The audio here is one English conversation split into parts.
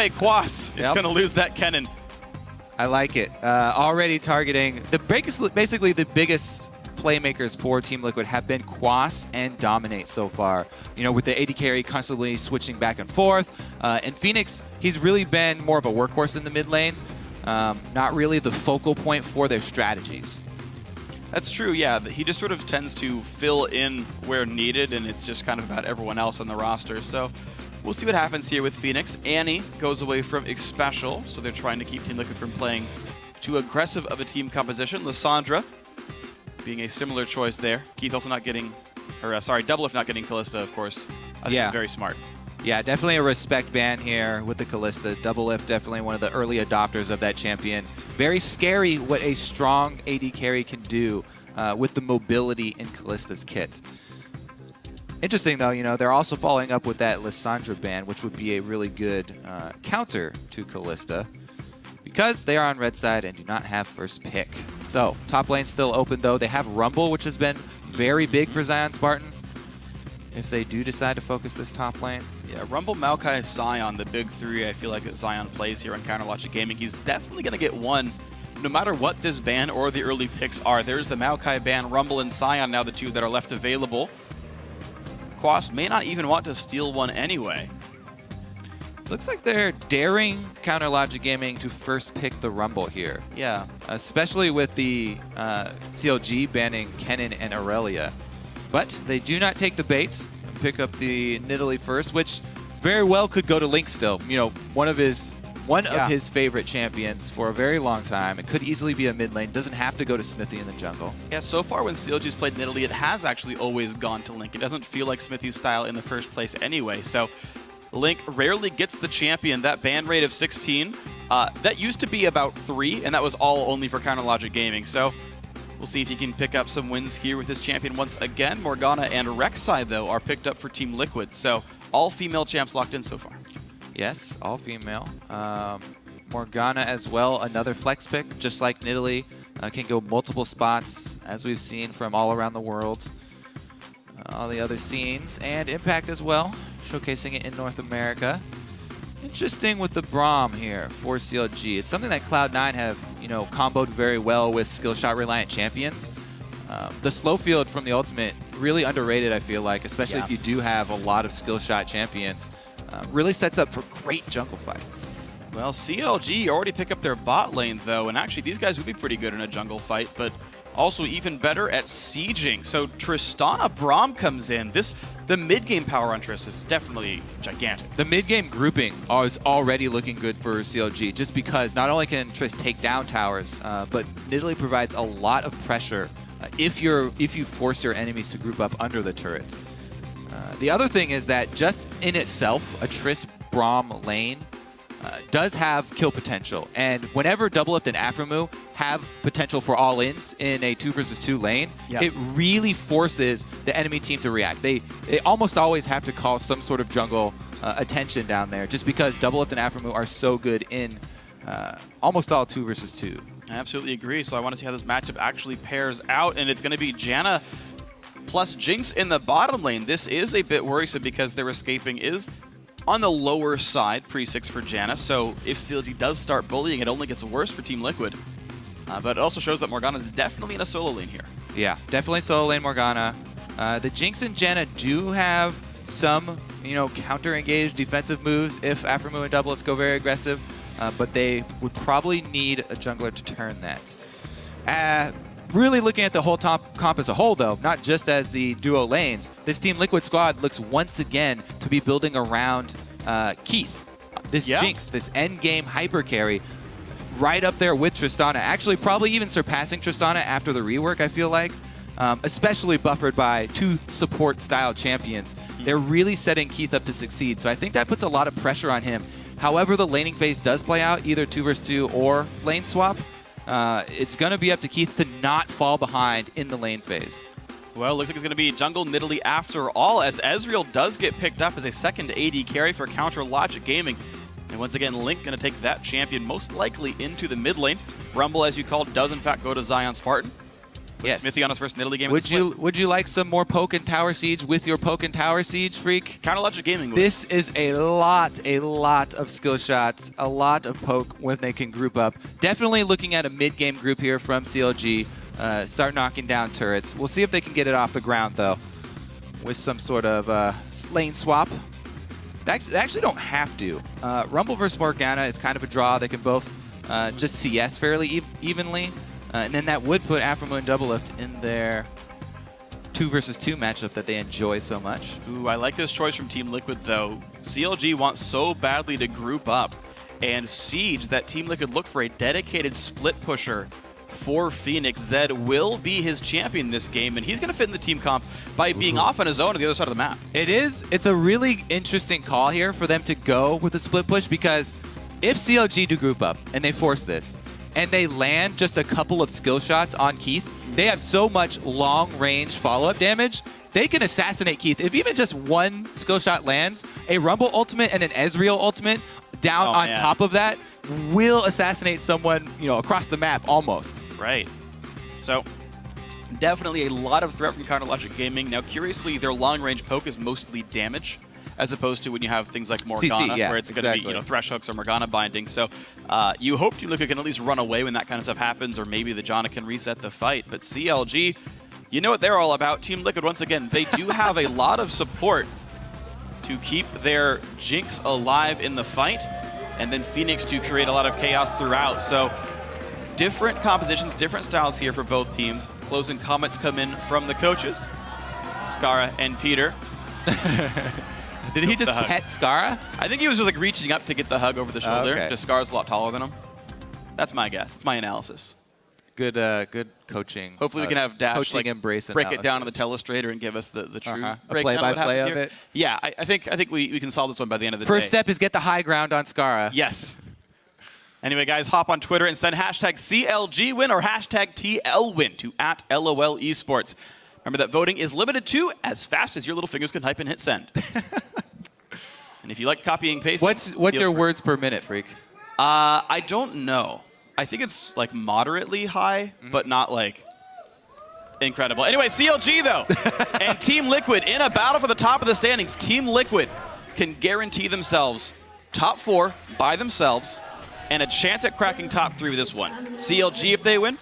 way, Quas is going to lose that Kennen. I like it. Already targeting basically the biggest playmakers for Team Liquid have been Quas and Dominate so far. You know, with the AD carry constantly switching back and forth. And Phoenix, he's really been more of a workhorse in the mid lane, not really the focal point for their strategies. That's true, yeah. He just sort of tends to fill in where needed, and it's just kind of about everyone else on the roster. So we'll see what happens here with Phoenix. Annie goes away from Xpecial, so they're trying to keep Team Liquid from playing too aggressive of a team composition. Lissandra being a similar choice there. Keith also not getting, or sorry, Doublelift not getting Kalista, of course. I think it's very smart. Yeah, definitely a respect ban here with the Kalista. Doublelift definitely one of the early adopters of that champion. Very scary what a strong AD carry can do with the mobility in Kalista's kit. Interesting though, you know, they're also following up with that Lissandra ban, which would be a really good counter to Kalista, because they are on red side and do not have first pick. So top lane still open though. They have Rumble, which has been very big for Zion Spartan, if they do decide to focus this top lane. Yeah, Rumble, Maokai, Zion, the big three I feel like that Zion plays here on Counter Logic Gaming. He's definitely going to get one no matter what this ban or the early picks are. There's the Maokai ban, Rumble and Zion now the two that are left available. Quas may not even want to steal one anyway. Looks like they're daring Counter Logic Gaming to first pick the Rumble here. Yeah. Especially with the CLG banning Kennen and Aurelia. But they do not take the bait and pick up the Nidalee first, which very well could go to Link still. You know, one of his favorite champions for a very long time. It could easily be a mid lane. Doesn't have to go to Smithy in the jungle. Yeah, so far when CLG's played Nidalee, it has actually always gone to Link. It doesn't feel like Smithy's style in the first place anyway. So Link rarely gets the champion. That ban rate of 16, that used to be about 3, and that was all only for Counter Logic Gaming. So we'll see if he can pick up some wins here with this champion once again. Morgana and Rek'Sai, though, are picked up for Team Liquid. So all female champs locked in so far. Yes, all female. Morgana as well, another flex pick, just like Nidalee. Can go multiple spots, as we've seen from all around the world. All the other scenes, and Impact as well, showcasing it in North America. Interesting with the Braum here for CLG. It's something that Cloud9 have, you know, comboed very well with skill shot reliant champions. The slow field from the ultimate, really underrated, I feel like, especially if you do have a lot of skill shot champions. Really sets up for great jungle fights. Well, CLG already pick up their bot lane, though, and actually these guys would be pretty good in a jungle fight, but also even better at sieging. So Tristana Braum comes in. The mid-game power on Trist is definitely gigantic. The mid-game grouping is already looking good for CLG, just because not only can Trist take down towers, but Nidalee provides a lot of pressure if you force your enemies to group up under the turret. The other thing is that just in itself, a Trist Braum lane does have kill potential, and whenever Doublelift and Aphromoo have potential for all-ins in a 2 versus 2 lane, it really forces the enemy team to react. They almost always have to call some sort of jungle attention down there, just because Doublelift and Aphromoo are so good in almost all 2 versus 2. I absolutely agree, so I want to see how this matchup actually pairs out, and it's going to be Janna plus Jinx in the bottom lane. This is a bit worrisome because their escaping is on the lower side, pre-6 for Janna, so if CLG does start bullying, it only gets worse for Team Liquid. But it also shows that Morgana is definitely in a solo lane here. Yeah, definitely solo lane Morgana. The Jinx and Janna do have some, you know, counter-engaged defensive moves if Aphromoo and Doublelift go very aggressive, but they would probably need a jungler to turn that. Really looking at the whole top comp as a whole, though, not just as the duo lanes, this Team Liquid squad looks once again to be building around Keith. This Jinx, this endgame hyper carry, right up there with Tristana. Actually, probably even surpassing Tristana after the rework, I feel like. Especially buffered by 2 support-style champions. They're really setting Keith up to succeed, so I think that puts a lot of pressure on him. However the laning phase does play out, either 2 versus 2 or lane swap, it's going to be up to Keith to not fall behind in the lane phase. Well, looks like it's going to be jungle Nidalee after all, as Ezreal does get picked up as a second AD carry for Counter Logic Gaming. And once again, Link going to take that champion most likely into the mid lane. Rumble, as you called, does in fact go to Zion Spartan. Put Yes. Smithy on his first Nidalee game. Would you like some more poke and tower siege with your poke and tower siege, Freak? Counterlogic Gaming. This is a lot of skill shots, a lot of poke when they can group up. Definitely looking at a mid-game group here from CLG. Start knocking down turrets. We'll see if they can get it off the ground, though, with some sort of lane swap. They actually don't have to. Rumble versus Morgana is kind of a draw. They can both just CS fairly evenly. And then that would put Afromoon and Doublelift in their 2 versus 2 matchup that they enjoy so much. Ooh, I like this choice from Team Liquid, though. CLG wants so badly to group up and siege that Team Liquid look for a dedicated split pusher for Phoenix. Zed will be his champion this game, and he's going to fit in the team comp by being off on his own on the other side of the map. It's a really interesting call here for them to go with a split push, because if CLG do group up and they force this, and they land just a couple of skill shots on Keith, they have so much long-range follow-up damage, they can assassinate Keith. If even just one skill shot lands, a Rumble ultimate and an Ezreal ultimate down on top of that will assassinate someone, across the map almost. Right. So, definitely a lot of threat from Counterlogic Gaming. Now, curiously, their long-range poke is mostly damage, as opposed to when you have things like Morgana, CC, yeah, where it's going to be thresh hooks or Morgana binding. So you hope Team Liquid can at least run away when that kind of stuff happens, or maybe the Janna can reset the fight. But CLG, you know what they're all about. Team Liquid, once again, they do have a lot of support to keep their Jinx alive in the fight, and then Phoenix to create a lot of chaos throughout. So different compositions, different styles here for both teams. Closing comments come in from the coaches, Skara and Peter. Did he just pet Skara? I think he was just like reaching up to get the hug over the shoulder. Because Skara's a lot taller than him. That's my guess. It's my analysis. Good coaching. Hopefully we can have Dash break analysis. it down on the telestrator and give us the true play-by-play of it. Yeah, I think we can solve this one by the end of the day. First step is get the high ground on Skara. Yes. Anyway, guys, hop on Twitter and send hashtag CLGwin or hashtag TLWin to @LOL Esports. Remember that voting is limited to as fast as your little fingers can type and hit send. And if you like copying pasting, what's your words per minute, Freak? I don't know. I think it's like moderately high, but not like incredible. Anyway, CLG though, and Team Liquid in a battle for the top of the standings. Team Liquid can guarantee themselves top 4 by themselves and a chance at cracking top 3 with this one. CLG, if they win,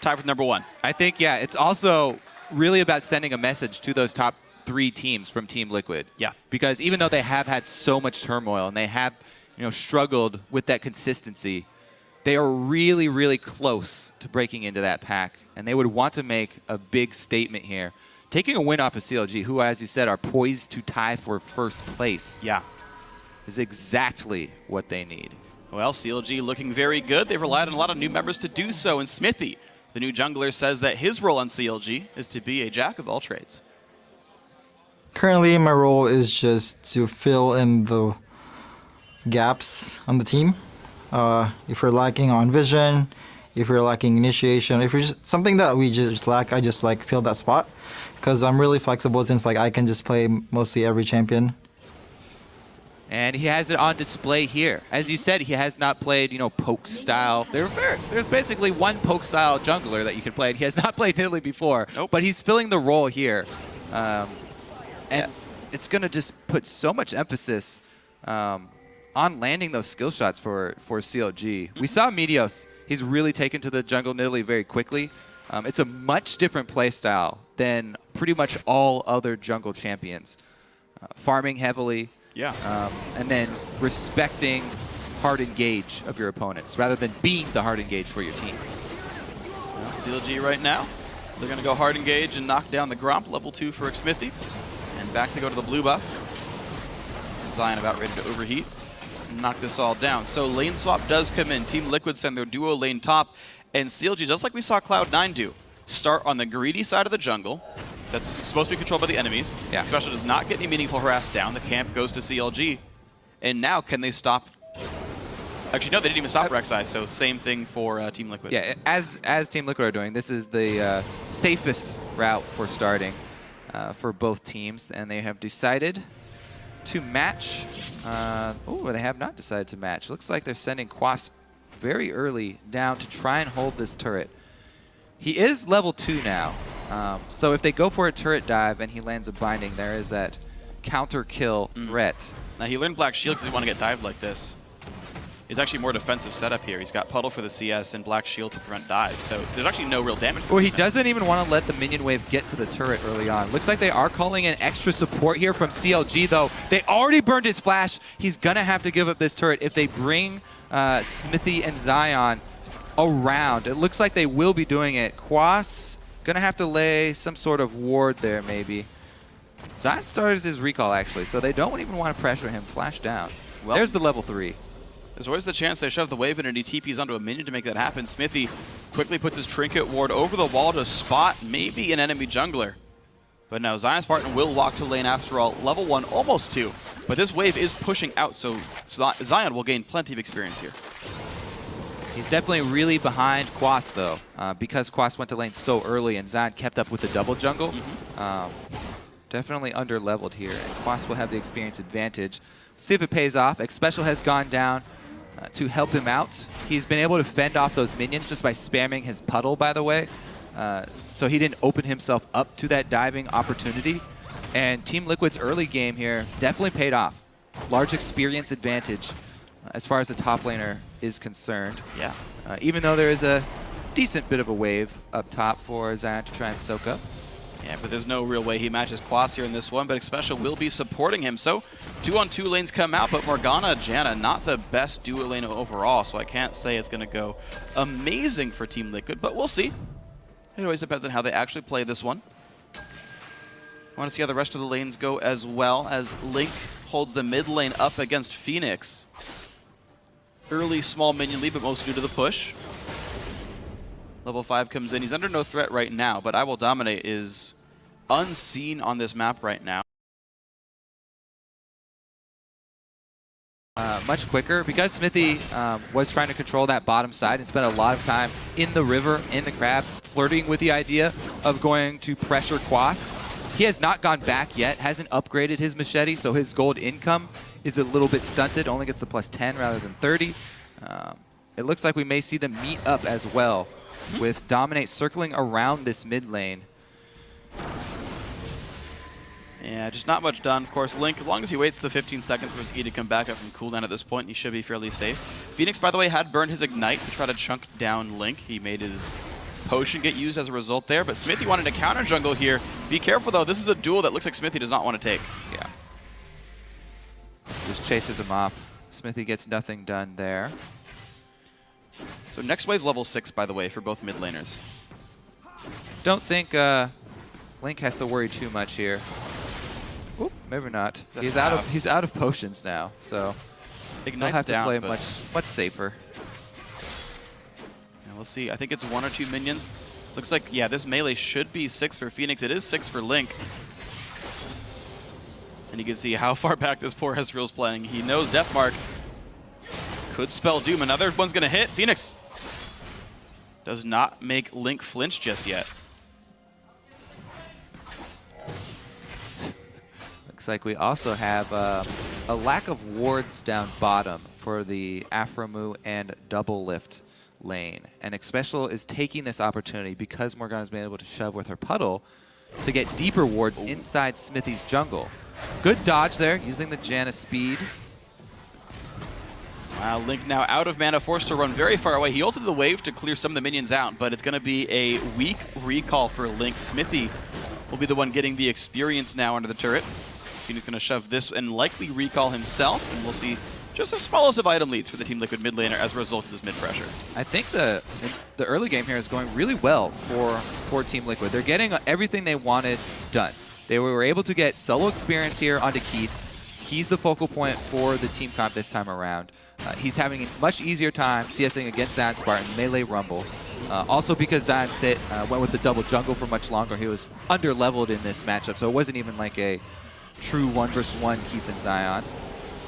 tie for number 1. I think, yeah, it's also really about sending a message to those top 3 teams from Team Liquid. Yeah. Because even though they have had so much turmoil and they have, struggled with that consistency, they are really, really close to breaking into that pack. And they would want to make a big statement here. Taking a win off of CLG, who, as you said, are poised to tie for first place. Yeah. Is exactly what they need. Well, CLG looking very good. They've relied on a lot of new members to do so. And Smithy, the new jungler, says that his role on CLG is to be a jack of all trades. Currently, my role is just to fill in the gaps on the team. If we're lacking on vision, if we're lacking initiation, if it's something that we just lack, I just fill that spot. Because I'm really flexible, since I can just play mostly every champion. And he has it on display here. As you said, he has not played, poke style. There's basically one poke style jungler that you can play. He has not played Nidalee before, but he's filling the role here. And it's going to just put so much emphasis on landing those skill shots for CLG. We saw Meteos. He's really taken to the jungle Nidalee very quickly. It's a much different play style than pretty much all other jungle champions. Farming heavily. Yeah. And then respecting hard engage of your opponents rather than being the hard engage for your team. Well, CLG right now, they're going to go hard engage and knock down the Gromp, level 2 for Smithy. And back they go to the blue buff. Zion about ready to overheat and knock this all down. So lane swap does come in. Team Liquid send their duo lane top. And CLG, just like we saw Cloud9 do, start on the greedy side of the jungle. That's supposed to be controlled by the enemies. Yeah. Special does not get any meaningful harass down. The camp goes to CLG. And now can they stop? Actually, no, they didn't even stop Rek'Sai, so same thing for Team Liquid. Yeah, as Team Liquid are doing, this is the safest route for starting for both teams. And they have decided to match. They have not decided to match. Looks like they're sending Quas very early down to try and hold this turret. He is level 2 now. So if they go for a turret dive and he lands a binding, there is that counter kill threat. Now he learned Black Shield because he want to get dived like this. He's actually more defensive setup here. He's got Puddle for the CS and Black Shield to prevent dives. So there's actually no real damage. Well, he doesn't even want to let the minion wave get to the turret early on. Looks like they are calling in extra support here from CLG, though. They already burned his flash. He's going to have to give up this turret if they bring Smithy and Zion around. It looks like they will be doing it. Quas going to have to lay some sort of ward there, maybe. Zion started his recall, actually, so they don't even want to pressure him. Flash down. Well, there's the level 3. There's always the chance they shove the wave in and he TPs onto a minion to make that happen. Smithy quickly puts his trinket ward over the wall to spot maybe an enemy jungler. But now Zion Spartan will walk to lane after all. Level 1, almost 2. But this wave is pushing out, so Zion will gain plenty of experience here. He's definitely really behind Quas, though, because Quas went to lane so early and Zion kept up with the double jungle. Definitely under-leveled here, and Quas will have the experience advantage. See if it pays off. X-Special has gone down to help him out. He's been able to fend off those minions just by spamming his Puddle, by the way. So he didn't open himself up to that diving opportunity. And Team Liquid's early game here definitely paid off. Large experience advantage as far as the top laner is concerned. Yeah. Even though there is a decent bit of a wave up top for Zion to try and soak up. Yeah, but there's no real way he matches Quas here in this one, but X-Special will be supporting him. So 2-on-2 lanes come out, but Morgana, Janna, not the best duo lane overall, so I can't say it's going to go amazing for Team Liquid, but we'll see. It always depends on how they actually play this one. I want to see how the rest of the lanes go as well, as Link holds the mid lane up against Phoenix. Early small minion lead, but mostly due to the push. Level 5 comes in. He's under no threat right now, but I Will Dominate is unseen on this map right now. Much quicker because Smithy was trying to control that bottom side and spent a lot of time in the river, in the crab, flirting with the idea of going to pressure Quas. He has not gone back yet, hasn't upgraded his machete, so his gold income is a little bit stunted, only gets the +10 rather than 30. It looks like we may see them meet up as well, with Dominate circling around this mid lane. Yeah, just not much done. Of course, Link, as long as he waits the 15 seconds for his E to come back up from cooldown at this point, he should be fairly safe. Phoenix, by the way, had burned his Ignite to try to chunk down Link. He made his potion get used as a result there, but Smithy wanted to counter jungle here. Be careful, though. This is a duel that looks like Smithy does not want to take. Yeah. Just chases him off. Smithy gets nothing done there. So next wave level 6, by the way, for both mid laners. Don't think Link has to worry too much here. Oop, maybe not. He's out of potions now, so he'll have to play much safer. Yeah, we'll see. I think it's 1 or 2 minions. Looks like, yeah, this melee should be 6 for Phoenix. It is 6 for Link. And you can see how far back this poor Ezreal's playing. He knows Deathmark could spell doom. Another one's going to hit. Phoenix does not make Link flinch just yet. Looks like we also have a lack of wards down bottom for the Aphromoo and Double Lift lane. And X-Special is taking this opportunity because Morgana's been able to shove with her Puddle to get deeper wards inside Smithy's jungle. Good dodge there, using the Janna speed. Wow, Link now out of mana, forced to run very far away. He ulted the wave to clear some of the minions out, but it's going to be a weak recall for Link. Smithy will be the one getting the experience now under the turret. Phoenix going to shove this and likely recall himself, and we'll see just the smallest of item leads for the Team Liquid mid laner as a result of this mid pressure. I think the early game here is going really well for Team Liquid. They're getting everything they wanted done. They were able to get solo experience here onto Keith. He's the focal point for the team comp this time around. He's having a much easier time CSing against Zion Spartan, melee rumble. Also because Zion went with the double jungle for much longer, he was under-leveled in this matchup, so it wasn't even like a true 1-versus-1 Keith and Zion.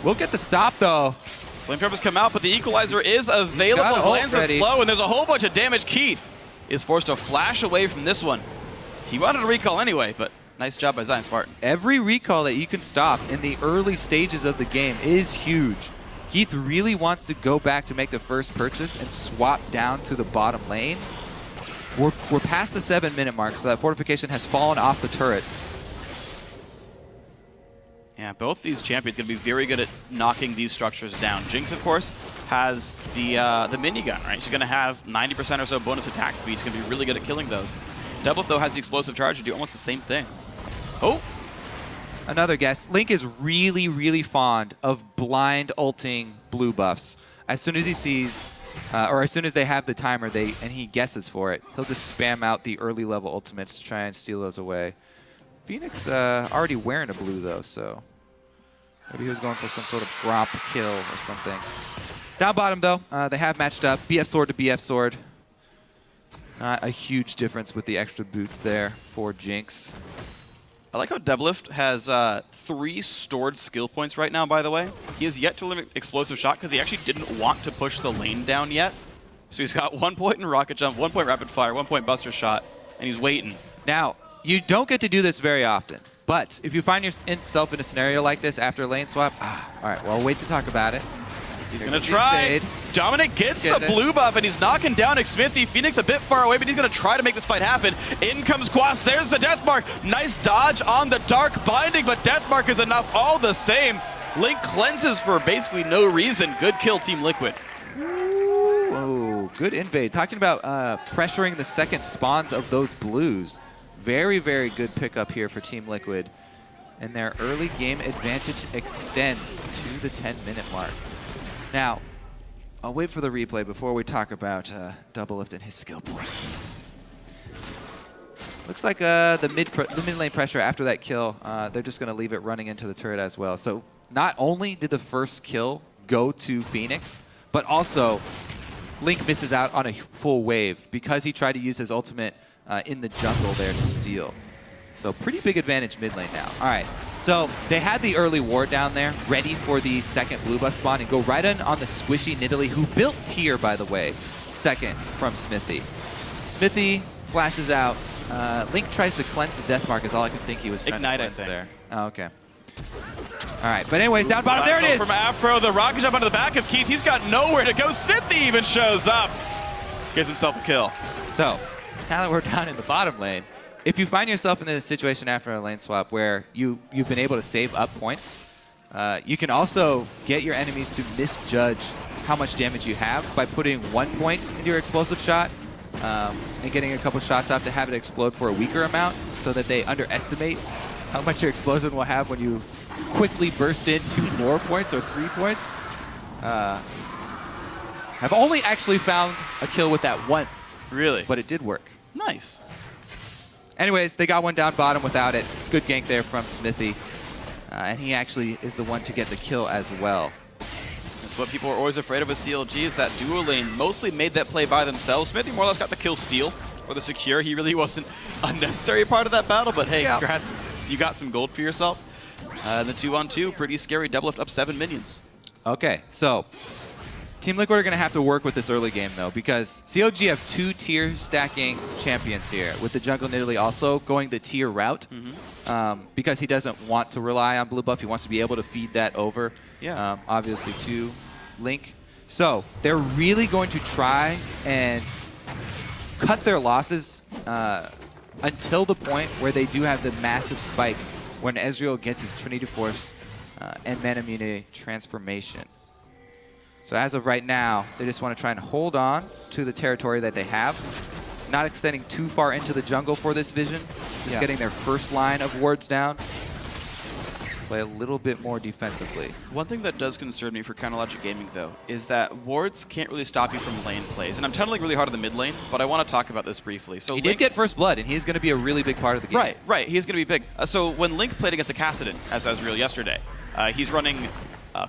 We'll get the stop, though. Flame Trumpets come out, but the equalizer is available. Lands it slow, and there's a whole bunch of damage. Keith is forced to flash away from this one. He wanted to recall anyway, but nice job by Zion Spartan. Every recall that you can stop in the early stages of the game is huge. Keith really wants to go back to make the first purchase and swap down to the bottom lane. we're past the 7-minute mark, so that fortification has fallen off the turrets. Yeah, both these champions going to be very good at knocking these structures down. Jinx, of course, has the minigun, right? She's going to have 90% or so bonus attack speed. She's going to be really good at killing those. Double, though, has the explosive charge to do almost the same thing. Oh! Another guess. Link is really, really fond of blind ulting blue buffs. As soon as he sees, or as soon as they have the timer, and he guesses for it, he'll just spam out the early level ultimates to try and steal those away. Phoenix already wearing a blue though, so maybe he was going for some sort of gromp kill or something. Down bottom though, they have matched up. BF sword to BF sword. Not a huge difference with the extra boots there for Jinx. I like how Deadlift has 3 stored skill points right now, by the way. He has yet to limit explosive shot because he actually didn't want to push the lane down yet. So he's got 1 point in rocket jump, 1 point rapid fire, 1 point buster shot, and he's waiting. Now, you don't get to do this very often, but if you find yourself in a scenario like this after a lane swap, all right, well, wait to talk about it. He's going to try. Dominic gets the blue buff, and he's knocking down Xmithie. Phoenix a bit far away, but he's going to try to make this fight happen. In comes Quas. There's the Death Mark. Nice dodge on the Dark Binding, but Death Mark is enough all the same. Link cleanses for basically no reason. Good kill, Team Liquid. Whoa, good invade. Talking about pressuring the second spawns of those blues. Very, very good pickup here for Team Liquid. And their early game advantage extends to the 10-minute mark. Now, I'll wait for the replay before we talk about Doublelift and his skill points. Looks like the mid lane pressure after that kill, they're just going to leave it running into the turret as well. So not only did the first kill go to Phoenix, but also Link misses out on a full wave because he tried to use his ultimate in the jungle there to steal. So pretty big advantage mid lane now. All right, so they had the early ward down there, ready for the second blue buff spawn and go right in on the squishy Nidalee, who built tier, by the way, second from Xmithie. Xmithie flashes out. Link tries to cleanse the death mark is all I could think he was trying Ignite, to cleanse I think. there. Oh, okay. All right, but anyways, down bottom, there it is. From Afro, the rocket jump onto the back of Keith. He's got nowhere to go. Xmithie even shows up. Gives himself a kill. So, now that we're down in the bottom lane, if you find yourself in a situation after a lane swap where you've been able to save up points, you can also get your enemies to misjudge how much damage you have by putting 1 point into your explosive shot and getting a couple shots off to have it explode for a weaker amount so that they underestimate how much your explosion will have when you quickly burst in 2 more points or 3 points. I've only actually found a kill with that once. Really? But it did work. Nice. Anyways, they got one down bottom without it. Good gank there from Xmithie. And he actually is the one to get the kill as well. That's what people are always afraid of with CLG, is that duo lane mostly made that play by themselves. Xmithie more or less got the kill steal or the secure. He really wasn't a necessary part of that battle, but hey, congrats. You got some gold for yourself. The 2-on-2, pretty scary. Doublelift up 7 minions. Okay, so Team Liquid are going to have to work with this early game, though, because CLG have 2 tier stacking champions here, with the jungle Nidalee also going the tier route, because he doesn't want to rely on blue buff. He wants to be able to feed that over, obviously, to Link. So they're really going to try and cut their losses until the point where they do have the massive spike when Ezreal gets his Trinity Force and Manamune transformation. So as of right now, they just want to try and hold on to the territory that they have, not extending too far into the jungle for this vision, just getting their first line of wards down, play a little bit more defensively. One thing that does concern me for Counterlogic Gaming, though, is that wards can't really stop you from lane plays. And I'm tunneling really hard on the mid lane, but I want to talk about this briefly. So he did get first blood, and he's going to be a really big part of the game. Right. He's going to be big. So when Link played against a Kassadin, as Ezreal yesterday, he's running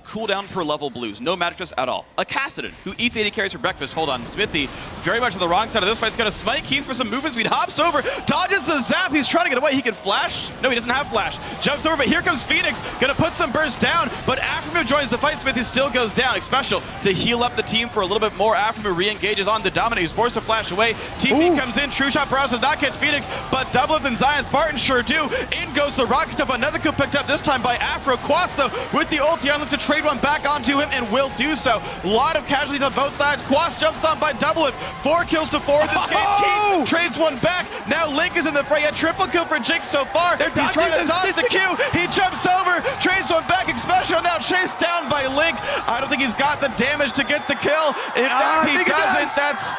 cooldown per level blues, no magic resist at all. A Kassadin who eats 80 carries for breakfast. Hold on, Xmithie very much on the wrong side of this fight. He's going to smite Keith for some movement speed. Hops over, dodges the zap. He's trying to get away. He can flash. No, he doesn't have flash. Jumps over, but here comes Phoenix. Going to put some burst down, but Aftermove joins the fight. Xmithie still goes down. Special to heal up the team for a little bit more. Aftermove re-engages on the Dominate. He's forced to flash away. TP comes in. True Shot Barrage does not catch Phoenix, but Doublelift and Zion Spartan sure do. In goes the rocket jump. Another kill picked up, this time by Afro. Quas, though, with the ulti on the to trade one back onto him and will do so. A lot of casualties on both sides. Quas jumps on by Doublelift. 4 kills to 4 this game. Keith trades one back. Now Link is in the fray. A triple kill for Jinx so far. He's trying to dodge the Q. He jumps over, trades one back. Xpecial now chased down by Link. I don't think he's got the damage to get the kill. In fact, he doesn't. That's...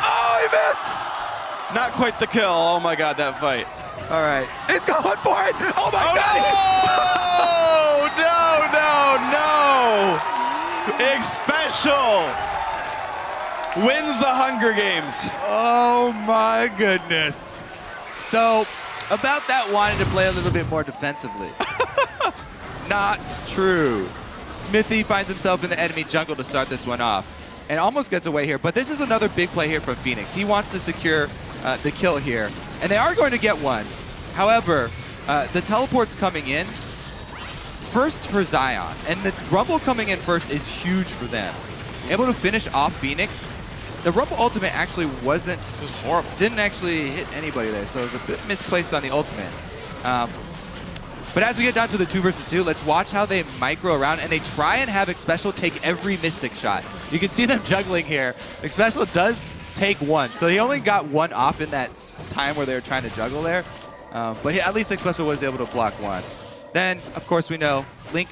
Oh, he missed! Not quite the kill. Oh my god, that fight. All right. He's going for it! Oh my god! No! Xpecial wins the Hunger Games. Oh my goodness. So, about that, wanted to play a little bit more defensively. Not true. Smithy finds himself in the enemy jungle to start this one off and almost gets away here. But this is another big play here from Phoenix. He wants to secure the kill here, and they are going to get one. However, the teleport's coming in first for Zion, and the Rumble coming in first is huge for them. Able to finish off Phoenix. The Rumble ultimate actually wasn't... It was horrible. Didn't actually hit anybody there, so it was a bit misplaced on the ultimate. But as we get down to the 2 versus 2, let's watch how they micro around, and they try and have Xpecial take every Mystic shot. You can see them juggling here. Xpecial does take one, so he only got one off in that time where they were trying to juggle there. But at least Xpecial was able to block one. Then, of course, we know Link,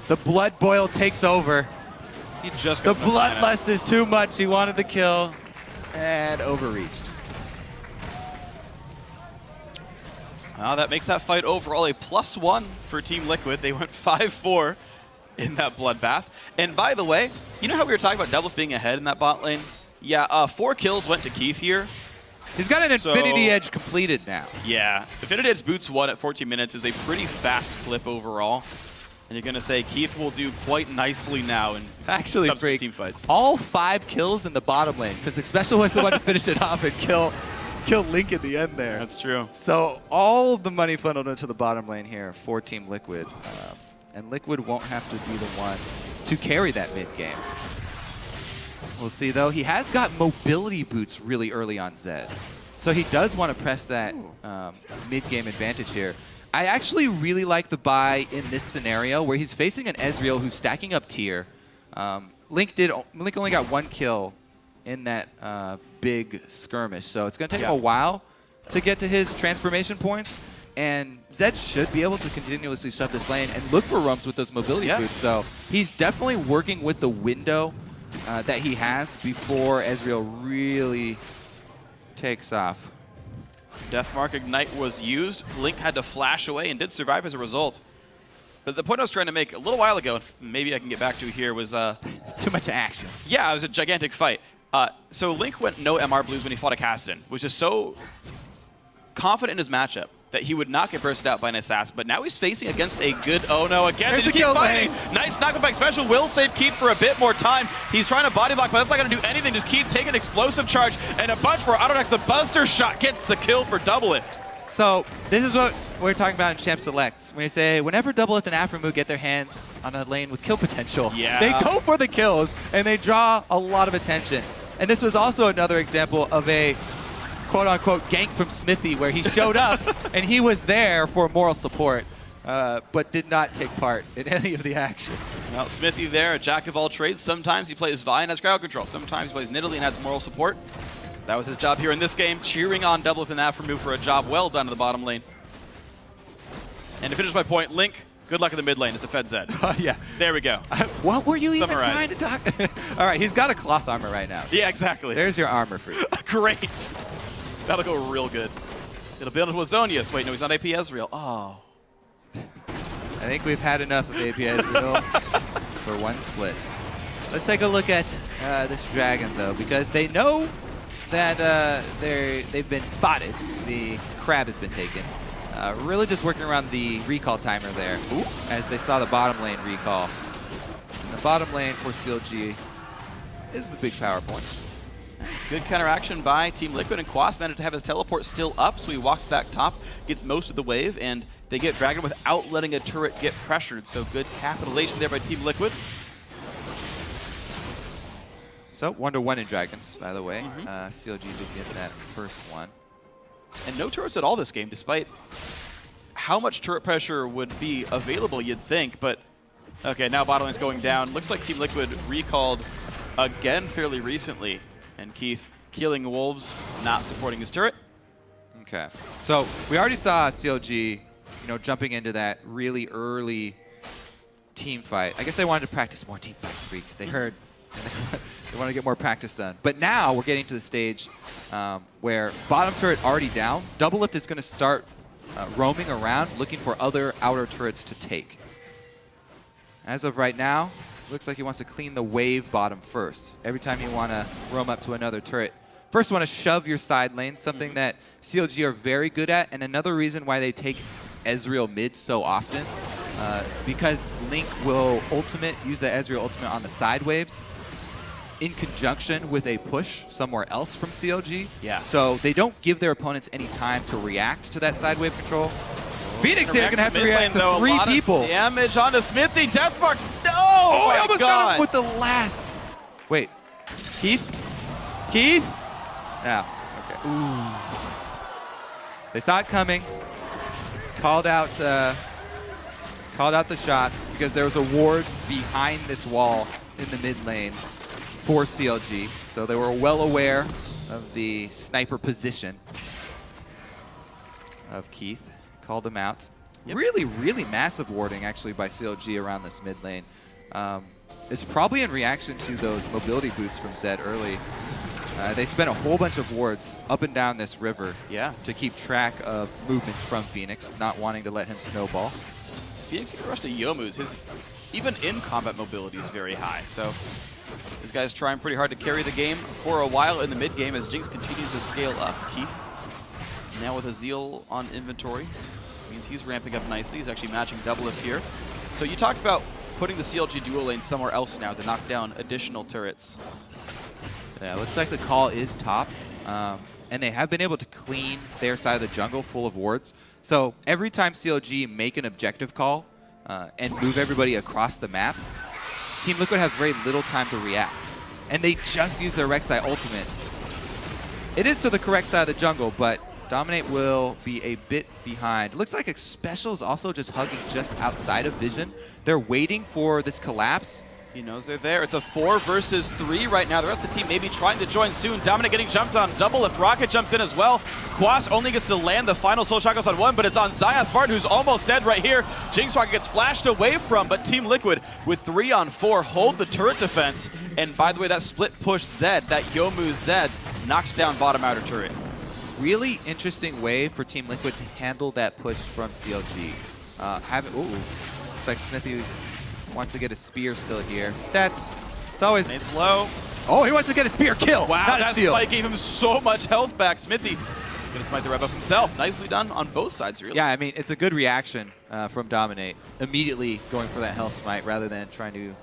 the blood boil takes over. He just The bloodlust is too much. He wanted the kill and overreached. That makes that fight overall a +1 for Team Liquid. They went 5-4 in that bloodbath. And by the way, you know how we were talking about Doublelift being ahead in that bot lane? Yeah, 4 kills went to Keith here. He's got an Infinity Edge completed now. Yeah, Infinity Edge boots 1 at 14 minutes is a pretty fast clip overall. And you're going to say Keith will do quite nicely now in Actually, subsequent team fights. All 5 kills in the bottom lane, since Xpecial was the one to finish it off and kill Link at the end there. That's true. So all of the money funneled into the bottom lane here for Team Liquid. And Liquid won't have to be the one to carry that mid game. We'll see, though. He has got mobility boots really early on Zed. So he does want to press that mid-game advantage here. I actually really like the buy in this scenario where he's facing an Ezreal who's stacking up tier. Link only got 1 kill in that big skirmish, so it's going to take him a while to get to his transformation points. And Zed should be able to continuously shove this lane and look for rumps with those mobility boots. So he's definitely working with the window that he has before Ezreal really takes off. Deathmark Ignite was used. Link had to flash away and did survive as a result. But the point I was trying to make a little while ago, maybe I can get back to here, was... Too much action. Yeah, it was a gigantic fight. So Link went no MR blues when he fought a Kassadin, was just so confident in his matchup that he would not get bursted out by an assassin. But now he's facing against a good... Oh no, again, they just keep fighting. Nice knockback special will save Keith for a bit more time. He's trying to body block, but that's not going to do anything. Just Keith taking an explosive charge and a bunch for Autodex. The Buster shot gets the kill for Doublelift. So this is what we're talking about in Champ Select. When you say, whenever Doublelift and Aphromoo get their hands on a lane with kill potential, they go for the kills and they draw a lot of attention. And this was also another example of a quote-unquote gank from Smithy where he showed up and he was there for moral support, but did not take part in any of the action. Well, Smithy there, a jack of all trades. Sometimes he plays Vi and has crowd control. Sometimes he plays Nidalee and has moral support. That was his job here in this game, cheering on Doublelift and Aphromoo for a job well done in the bottom lane. And to finish my point, Link, good luck in the mid lane. It's a Fed Zed. Yeah. There we go. What were you even trying to talk? All right, he's got a cloth armor right now. Yeah, exactly. There's your armor for you. Great. That'll go real good. It'll build into Azonius. Wait, no, he's not AP Ezreal. Oh. I think we've had enough of AP Ezreal for one split. Let's take a look at this dragon, though, because they know that they've been spotted. The crab has been taken. Really just working around the recall timer there. Ooh. As they saw the bottom lane recall. And the bottom lane for CLG is the big power point. Good counteraction by Team Liquid, and Quas managed to have his teleport still up, so he walks back top, gets most of the wave, and they get Dragon without letting a turret get pressured. So good capitalization there by Team Liquid. So 1-1 in Dragons, by the way. CLG did get that first one. And no turrets at all this game, despite how much turret pressure would be available, you'd think, but Okay, now bottom lane's going down. Looks like Team Liquid recalled again fairly recently. And Keith killing Wolves, not supporting his turret. Okay. So we already saw CLG, jumping into that really early team fight. I guess they wanted to practice more team fight streak. They heard. And they want to get more practice done. But now we're getting to the stage where bottom turret already down. Doublelift is going to start roaming around, looking for other outer turrets to take. As of right now, looks like he wants to clean the wave bottom first. Every time you want to roam up to another turret, first you want to shove your side lane, something that CLG are very good at, and another reason why they take Ezreal mid so often, because Link will use the Ezreal ultimate on the side waves in conjunction with a push somewhere else from CLG. Yeah. So they don't give their opponents any time to react to that side wave control. Phoenix, they're going to have to react to 3 people. Damage onto Smithy. Deathmark. No! Oh, my I almost God. got him with the last. Wait. Keith? Keith? Yeah. Okay. Ooh. They saw it coming. Called out the shots because there was a ward behind this wall in the mid lane for CLG. So they were well aware of the sniper position of Keith. Called him out. Yep. Really, really massive warding actually by CLG around this mid lane. It's probably in reaction to those mobility boots from Zed early. They spent a whole bunch of wards up and down this river to keep track of movements from Phoenix, not wanting to let him snowball. Phoenix can rush to Youmu's. His even in combat mobility is very high. So this guy's trying pretty hard to carry the game for a while in the mid game as Jinx continues to scale up. Keith now with a Zeal on inventory. Means he's ramping up nicely. He's actually matching Doublelift here. So you talked about putting the CLG duo lane somewhere else now to knock down additional turrets. Yeah, looks like the call is top. And they have been able to clean their side of the jungle full of wards. So every time CLG make an objective call and move everybody across the map, Team Liquid have very little time to react. And they just use their Rek'Sai ultimate. It is to the correct side of the jungle, but Dominate will be a bit behind. It looks like Xpecial is also just hugging just outside of vision. They're waiting for this collapse. He knows they're there. It's a 4 versus 3 right now. The rest of the team may be trying to join soon. Dominate getting jumped on. Doublelift. Rocket jumps in as well. Quas only gets to land the final Soul Shackles on 1, but it's on Zayas Barton, who's almost dead right here. Jinx Rocket gets flashed away from, but Team Liquid with 3 on 4 hold the turret defense. And by the way, that split push Zed, that Yomu Zed, knocks down bottom outer turret. Really interesting way for Team Liquid to handle that push from CLG. Looks like Smithy wants to get a spear still here. It's always... It's low. Oh, he wants to get a spear kill. Wow, not that spike gave him so much health back. Smithy gonna smite the rev up himself. Nicely done on both sides, really. Yeah, I mean, it's a good reaction from Dominate. Immediately going for that health smite rather than trying to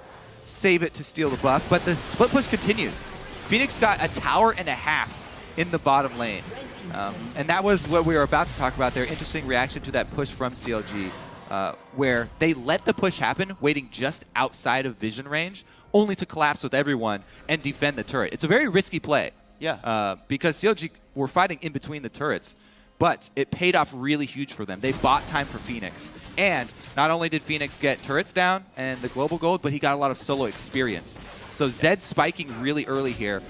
save it to steal the buff. But the split push continues. Phoenix got a tower and a half in the bottom lane. And that was what we were about to talk about, their interesting reaction to that push from CLG, where they let the push happen, waiting just outside of vision range, only to collapse with everyone and defend the turret. It's a very risky play. Yeah. Because CLG were fighting in between the turrets, but it paid off really huge for them. They bought time for Phoenix. And not only did Phoenix get turrets down and the global gold, but he got a lot of solo experience. So Zed spiking really early here,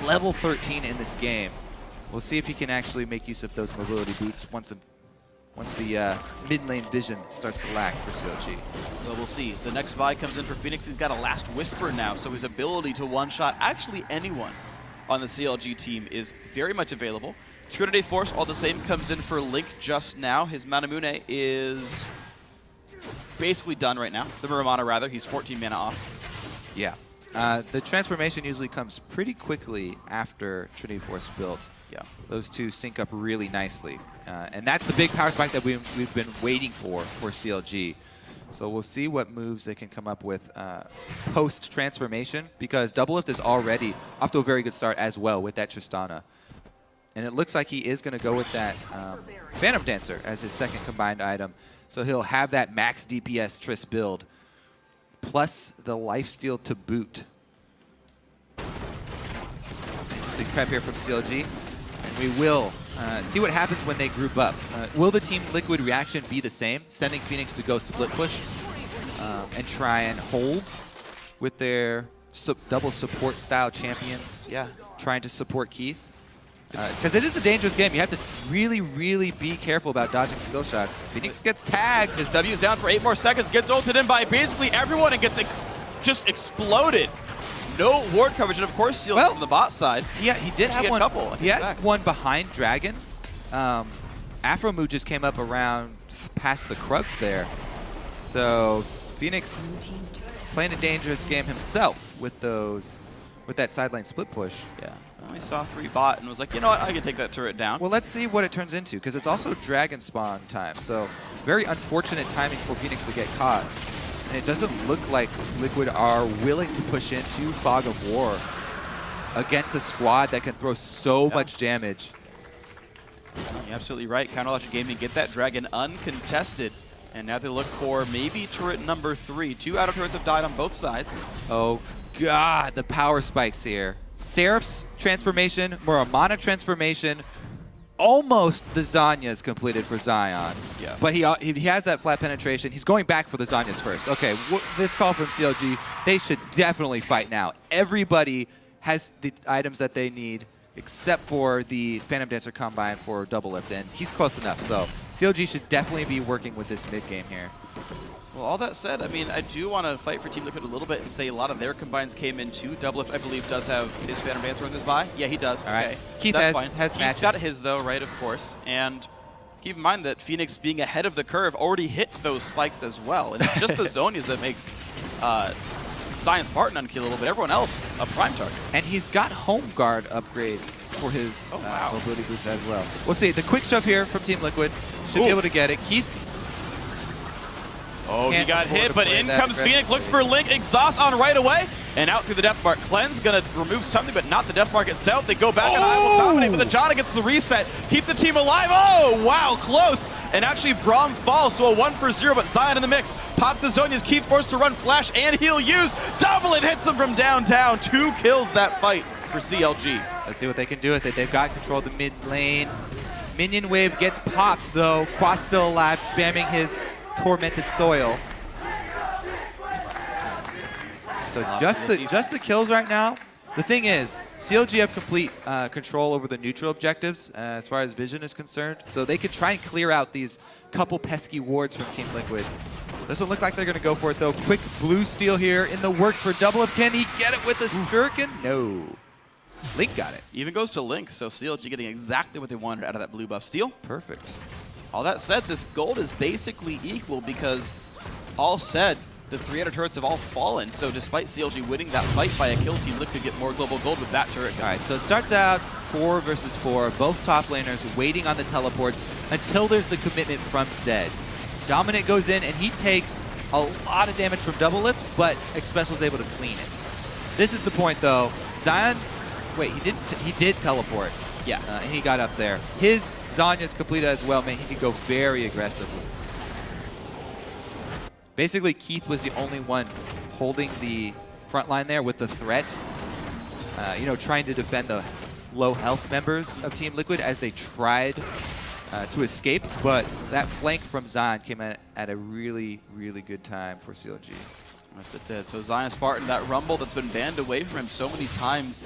level 13 in this game. We'll see if he can actually make use of those mobility boots once the mid lane vision starts to lag for CLG. Well, we'll see. The next buy comes in for Phoenix. He's got a last whisper now, so his ability to one-shot actually anyone on the CLG team is very much available. Trinity Force, all the same, comes in for Link just now. His Manamune is basically done right now. The Muramana, rather. He's 14 mana off. Yeah. The transformation usually comes pretty quickly after Trinity Force built. Yeah. Those two sync up really nicely. And that's the big power spike that we've been waiting for CLG. So we'll see what moves they can come up with post-transformation, because Doublelift is already off to a very good start as well with that Tristana. And it looks like he is going to go with that Phantom Dancer as his second combined item. So he'll have that max DPS Trist build, plus the lifesteal to boot. Interesting prep here from CLG. And we will see what happens when they group up. Will the Team Liquid reaction be the same, sending Phoenix to go split push? and try and hold with their double support style champions. Yeah. Trying to support Keith. Because it is a dangerous game. You have to really, really be careful about dodging skill shots. Phoenix gets tagged. His W is down for 8 more seconds, gets ulted in by basically everyone and gets just exploded. No ward coverage, and of course Seal on the bot side. Yeah, he did have one. Couple. He had one behind Dragon. Afromoo just came up around past the Krugs there. So Phoenix playing a dangerous game himself with that side lane split push. Yeah. I only saw 3 bot and was like, you know what, I can take that turret down. Well, let's see what it turns into, because it's also Dragon spawn time. So very unfortunate timing for Phoenix to get caught. And it doesn't look like Liquid are willing to push into Fog of War against a squad that can throw so much damage. You're absolutely right. Counter Logic Gaming get that Dragon uncontested. And now they look for maybe turret number 3. 2 outer turrets have died on both sides. Oh god, the power spikes here. Seraph's transformation, Muramana transformation, almost the Zanya's completed for Zion. Yeah. But he has that flat penetration. He's going back for the Zanya's first. Okay, this call from CLG, they should definitely fight now. Everybody has the items that they need except for the Phantom Dancer Combine for double lift, and he's close enough. So CLG should definitely be working with this mid game here. Well, all that said, I mean, I do want to fight for Team Liquid a little bit and say a lot of their combines came in too. Double lift, I believe, does have his Phantom Dancer in this buy. Yeah, he does. All right. Okay. Keith That's has Keith's match. got his, though, right, of course. And keep in mind that Phoenix being ahead of the curve already hit those spikes as well. And it's just the Zonias that makes Zion Spartan unkillable, but everyone else a prime target. And he's got Home Guard upgrade for his mobility boost as well. We'll see. The quick shove here from Team Liquid should be able to get it. Keith. Oh, he got hit, but in comes Phoenix, looks for Link, exhaust on right away, and out through the Death Mark. Cleanse gonna remove something, but not the Death Mark itself. They go back and I will dominate, but the Jana gets the reset, keeps the team alive. Oh, wow, close. And actually Braum falls, so a 1 for 0, but Zion in the mix. Pops the Zonias, Keith forced to run flash and heal use. Double it hits him from downtown. 2 kills that fight for CLG. Let's see what they can do with it. They've got control of the mid lane. Minion wave gets popped though. Quas still alive, spamming his Tormented Soil. So just the kills right now. The thing is, CLG have complete control over the neutral objectives as far as vision is concerned. So they could try and clear out these couple pesky wards from Team Liquid. Doesn't look like they're going to go for it though. Quick blue steal here in the works for double up. Can he get it with this shuriken? No. Link got it. Even goes to Link, so CLG getting exactly what they wanted out of that blue buff steal. Perfect. All that said, this gold is basically equal because all said, the 3 outer turrets have all fallen. So despite CLG winning that fight by a kill, Team Liquid could get more global gold with that turret. All right, so it starts out 4 versus 4. Both top laners waiting on the teleports until there's the commitment from Zed. Dominant goes in and he takes a lot of damage from double lift, but Xpecial is able to clean it. This is the point though. Zion, wait, he did teleport. Yeah. And he got up there. His Zanya's completed as well, man. He could go very aggressively. Basically, Keith was the only one holding the front line there with the threat. You know, trying to defend the low health members of Team Liquid as they tried to escape. But that flank from Zion came at a really, really good time for CLG. Yes, it did. So Zion Spartan, that rumble that's been banned away from him so many times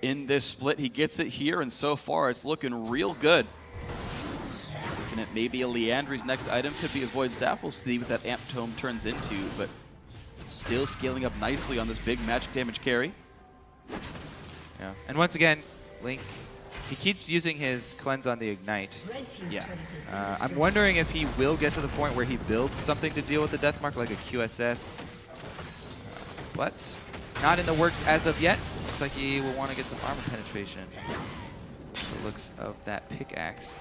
in this split, he gets it here, and so far it's looking real good. Looking at maybe a Leandry's next item could be a Void Staff. We'll see what that Amp Tome turns into, but still scaling up nicely on this big magic damage carry. Yeah, and once again, Link, he keeps using his cleanse on the Ignite. Yeah. I'm wondering if he will get to the point where he builds something to deal with the Death Mark, like a QSS. But not in the works as of yet. Looks like he will want to get some armor penetration. The looks of that pickaxe.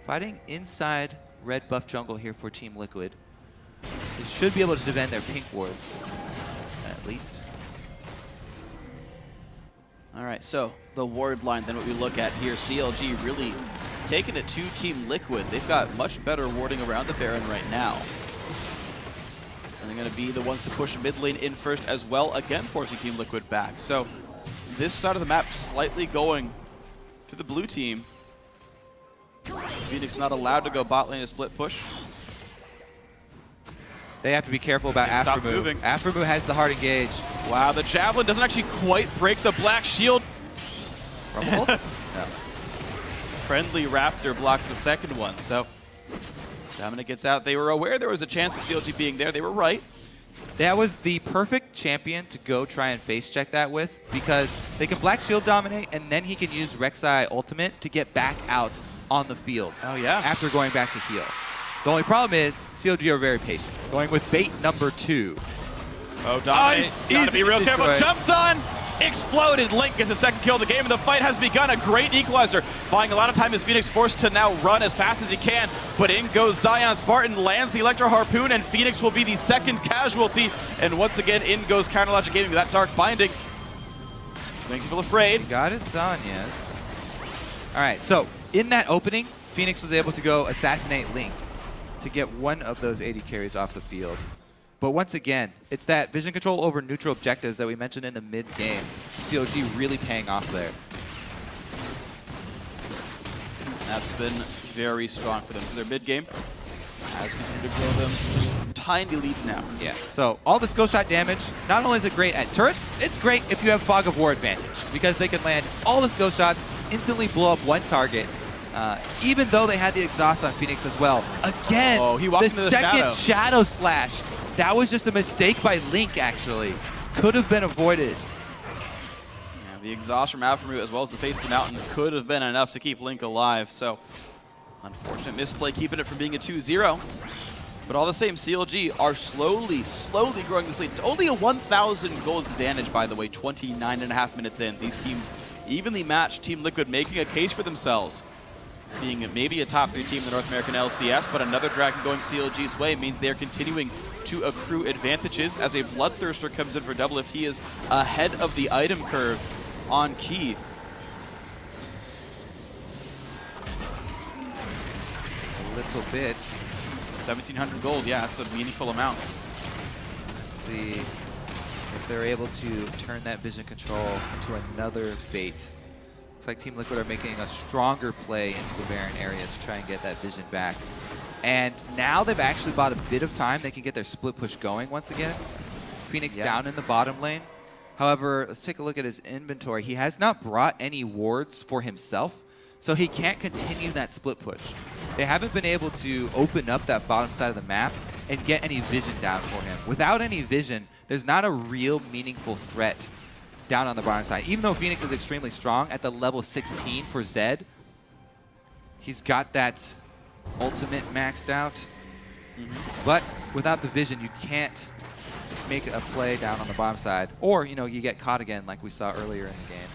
Fighting inside red buff jungle here for Team Liquid. They should be able to defend their pink wards, at least. All right, so the ward line, then what we look at here, CLG really taking it to Team Liquid. They've got much better warding around the Baron right now. And they're going to be the ones to push mid lane in first as well, again forcing Team Liquid back. So this side of the map slightly going to the blue team. Phoenix not allowed to go bot lane to split push. They have to be careful about Stop Aftermove. moving. Aftermove has the hard engage. Wow, the Javelin doesn't actually quite break the black shield. Rumble? No. Friendly Raptor blocks the second one, so Dominic gets out. They were aware there was a chance of CLG being there. They were right. That was the perfect champion to go try and face check that with, because they can Black Shield dominate, and then he can use Rek'Sai ultimate to get back out on the field. Oh, yeah. After going back to heal. The only problem is CLG are very patient, going with bait number 2. Oh, Dominic, gotta be real careful. destroyed. Jumped on, exploded. Link gets the second kill of the game, and the fight has begun. A great equalizer, buying a lot of time as Phoenix forced to now run as fast as he can. But in goes Zion. Spartan lands the Electro Harpoon, and Phoenix will be the second casualty. And once again, in goes Counterlogic Gaming with that Dark Binding. Making people afraid. He got his Zanyas. All right, so in that opening, Phoenix was able to go assassinate Link to get one of those 80 carries off the field. But once again, it's that vision control over neutral objectives that we mentioned in the mid-game. CLG really paying off there. That's been very strong for them. So their mid-game has continued to grow them just tiny leads now. Yeah, so all the skill shot damage, not only is it great at turrets, it's great if you have Fog of War advantage, because they can land all the skill shots, instantly blow up one target, even though they had the exhaust on Phoenix as well. Again, Oh, he walked the into the second shadow slash. That was just a mistake by Link, actually. Could have been avoided. Yeah, the exhaust from Aftermove as well as the face of the mountain could have been enough to keep Link alive. So, unfortunate misplay, keeping it from being a 2-0. But all the same, CLG are slowly growing this lead. It's only a 1,000 gold advantage, by the way, 29.5 minutes in. These teams evenly matched. Team Liquid making a case for themselves, being maybe a top 3 team in the North American LCS, but another Dragon going CLG's way means they are continuing to accrue advantages as a Bloodthirster comes in for double if he is ahead of the item curve on Keith. A little bit. 1,700 gold, yeah, that's a meaningful amount. Let's see if they're able to turn that vision control into another bait. Looks like Team Liquid are making a stronger play into the Baron area to try and get that vision back. And now they've actually bought a bit of time. They can get their split push going once again. Phoenix down in the bottom lane. However, let's take a look at his inventory. He has not brought any wards for himself, so he can't continue that split push. They haven't been able to open up that bottom side of the map and get any vision down for him. Without any vision, there's not a real meaningful threat down on the bottom side. Even though Phoenix is extremely strong at the level 16 for Zed, he's got that ultimate maxed out. But without the vision, you can't make a play down on the bottom side. Or, you know, you get caught again like we saw earlier in the game.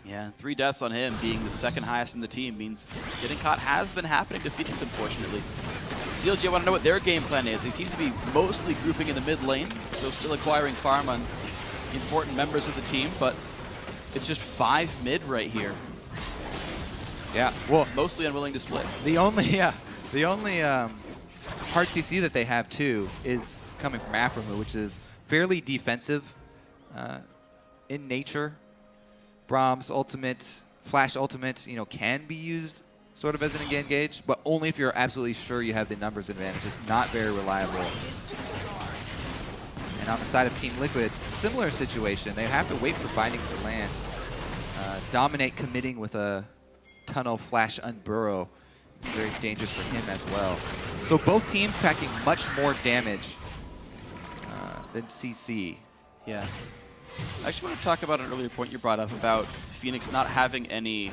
Yeah, 3 deaths on him, being the second highest in the team, means getting caught has been happening to Phoenix, unfortunately. CLG, I want to know what their game plan is. They seem to be mostly grouping in the mid lane, so still acquiring farm on important members of the team, but it's just 5 mid right here. Yeah, well, Mostly unwilling to split. the only hard CC that they have too is coming from Aframu, which is fairly defensive in nature. Brahms ultimate, Flash ultimate, you know, can be used sort of as an engage, but only if you're absolutely sure you have the numbers advantage. It's not very reliable. And on the side of Team Liquid, similar situation. They have to wait for bindings to land. Dominate committing with a tunnel flash unburrow. Very dangerous for him as well. So both teams packing much more damage than CC. Yeah. I actually want to talk about an earlier point you brought up about Phoenix not having any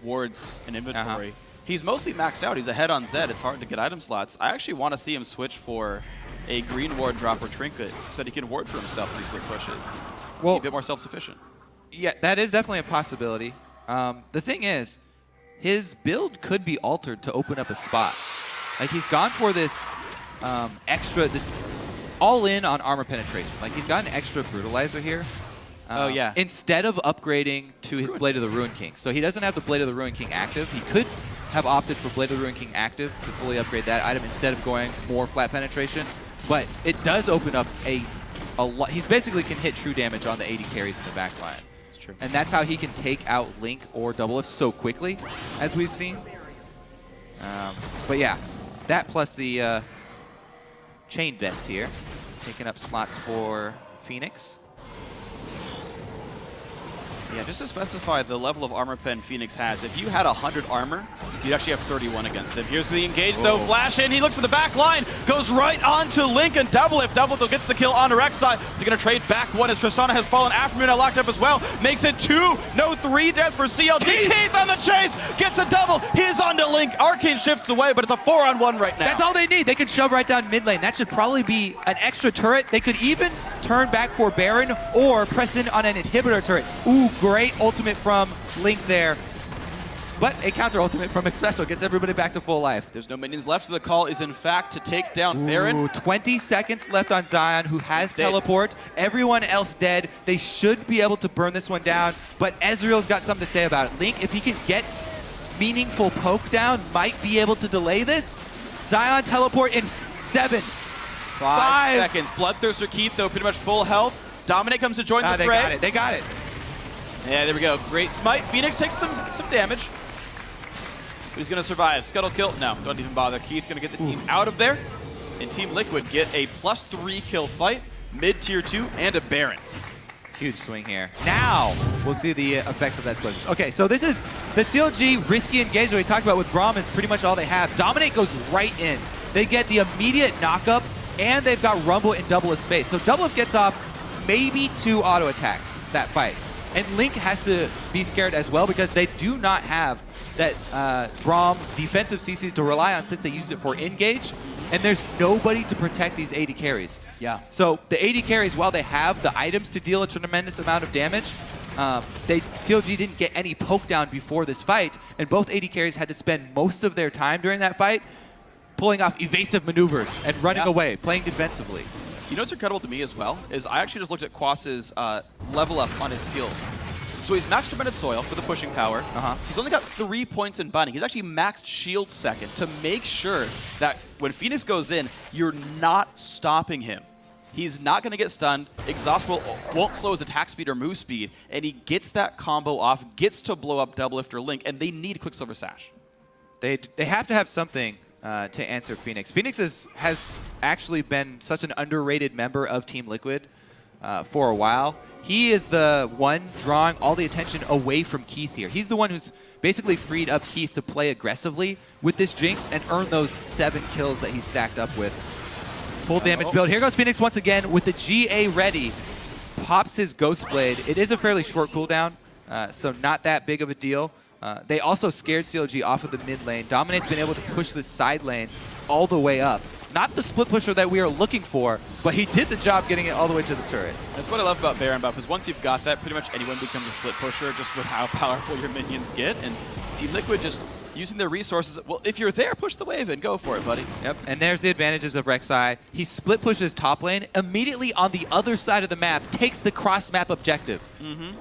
wards in inventory. He's mostly maxed out. He's ahead on Zed. It's hard to get item slots. I actually want to see him switch for a green ward drop or trinket so that he can ward for himself in these quick pushes. Well, be a bit more self-sufficient. Yeah, that is definitely a possibility. The thing is, his build could be altered to open up a spot. Like, he's gone for this this all in on armor penetration. Like, he's got an extra brutalizer here. Oh, yeah. Instead of upgrading to his Blade of the Ruin King. So he doesn't have the Blade of the Ruin King active. He could have opted for Blade of the Ruin King active to fully upgrade that item instead of going more flat penetration. But it does open up a lot. He's basically can hit true damage on the 80 carries in the back line. It's true. And that's how he can take out Link or Doublelift so quickly, as we've seen. But yeah, that plus the Chain Vest here, taking up slots for Phoenix. Yeah, just to specify the level of armor pen Phoenix has, if you had 100 armor, you'd actually have 31 against him. Here's the engage, though. Flash in. He looks for the back line. Goes right onto Link and Doublelift. Doublelift gets the kill on Rek'Sai. They're going to trade back one as Tristana has fallen. Aftermoon locked up as well. Makes it 2. No 3 deaths for CLG. Keith on the chase. Gets a double. He's onto Link. Arcane shifts away, but it's a 4-on-1 right now. That's all they need. They can shove right down mid lane. That should probably be an extra turret. They could even turn back for Baron or press in on an inhibitor turret. Ooh, great ultimate from Link there. But a counter ultimate from Xpecial gets everybody back to full life. There's no minions left, so the call is in fact to take down Baron. Ooh, 20 seconds left on Zion, who has teleport. Everyone else dead. They should be able to burn this one down, but Ezreal's got something to say about it. Link, if he can get meaningful poke down, might be able to delay this. Zion teleport in 7. 5 seconds. Bloodthirster Keith, though, pretty much full health. Dominate comes to join the fray. They got it. Yeah, there we go. Great smite. Phoenix takes some damage. Who's going to survive? Scuttle kill? No, don't even bother. Keith going to get the team out of there. And Team Liquid get a +3 kill fight, mid tier 2, and a Baron. Huge swing here. Now we'll see the effects of that split. Okay, so this is the CLG risky engagement we talked about with Braum is pretty much all they have. Dominate goes right in. They get the immediate knockup, and they've got Rumble in Doublelift's face. So Doublelift gets off maybe 2 auto attacks that fight. And Link has to be scared as well because they do not have that Braum defensive CC to rely on since they used it for engage. And there's nobody to protect these AD carries. Yeah. So the AD carries, while they have the items to deal a tremendous amount of damage, CLG didn't get any poke down before this fight, and both AD carries had to spend most of their time during that fight pulling off evasive maneuvers and running away, playing defensively. You know what's incredible to me as well is I actually just looked at Quas's level up on his skills. So he's maxed Fermented Soil for the pushing power. He's only got 3 points in Binding. He's actually maxed Shield second to make sure that when Phoenix goes in, you're not stopping him. He's not going to get stunned. Exhaust won't slow his attack speed or move speed, and he gets that combo off, gets to blow up Doublelift or Link, and they need Quicksilver Sash. They have to have something to answer Phoenix. Phoenix has actually been such an underrated member of Team Liquid for a while. He is the one drawing all the attention away from Keith here. He's the one who's basically freed up Keith to play aggressively with this Jinx and earn those 7 kills that he stacked up with. Full damage build. Here goes Phoenix once again with the GA ready. Pops his Ghost Blade. It is a fairly short cooldown, so not that big of a deal. They also scared CLG off of the mid lane. Dominate's been able to push this side lane all the way up. Not the split pusher that we are looking for, but he did the job getting it all the way to the turret. That's what I love about Baron buff, is once you've got that, pretty much anyone becomes a split pusher just with how powerful your minions get. And Team Liquid just using their resources. Well, if you're there, push the wave and go for it, buddy. Yep, and there's the advantages of Rek'Sai. He split pushes top lane, immediately on the other side of the map, takes the cross-map objective.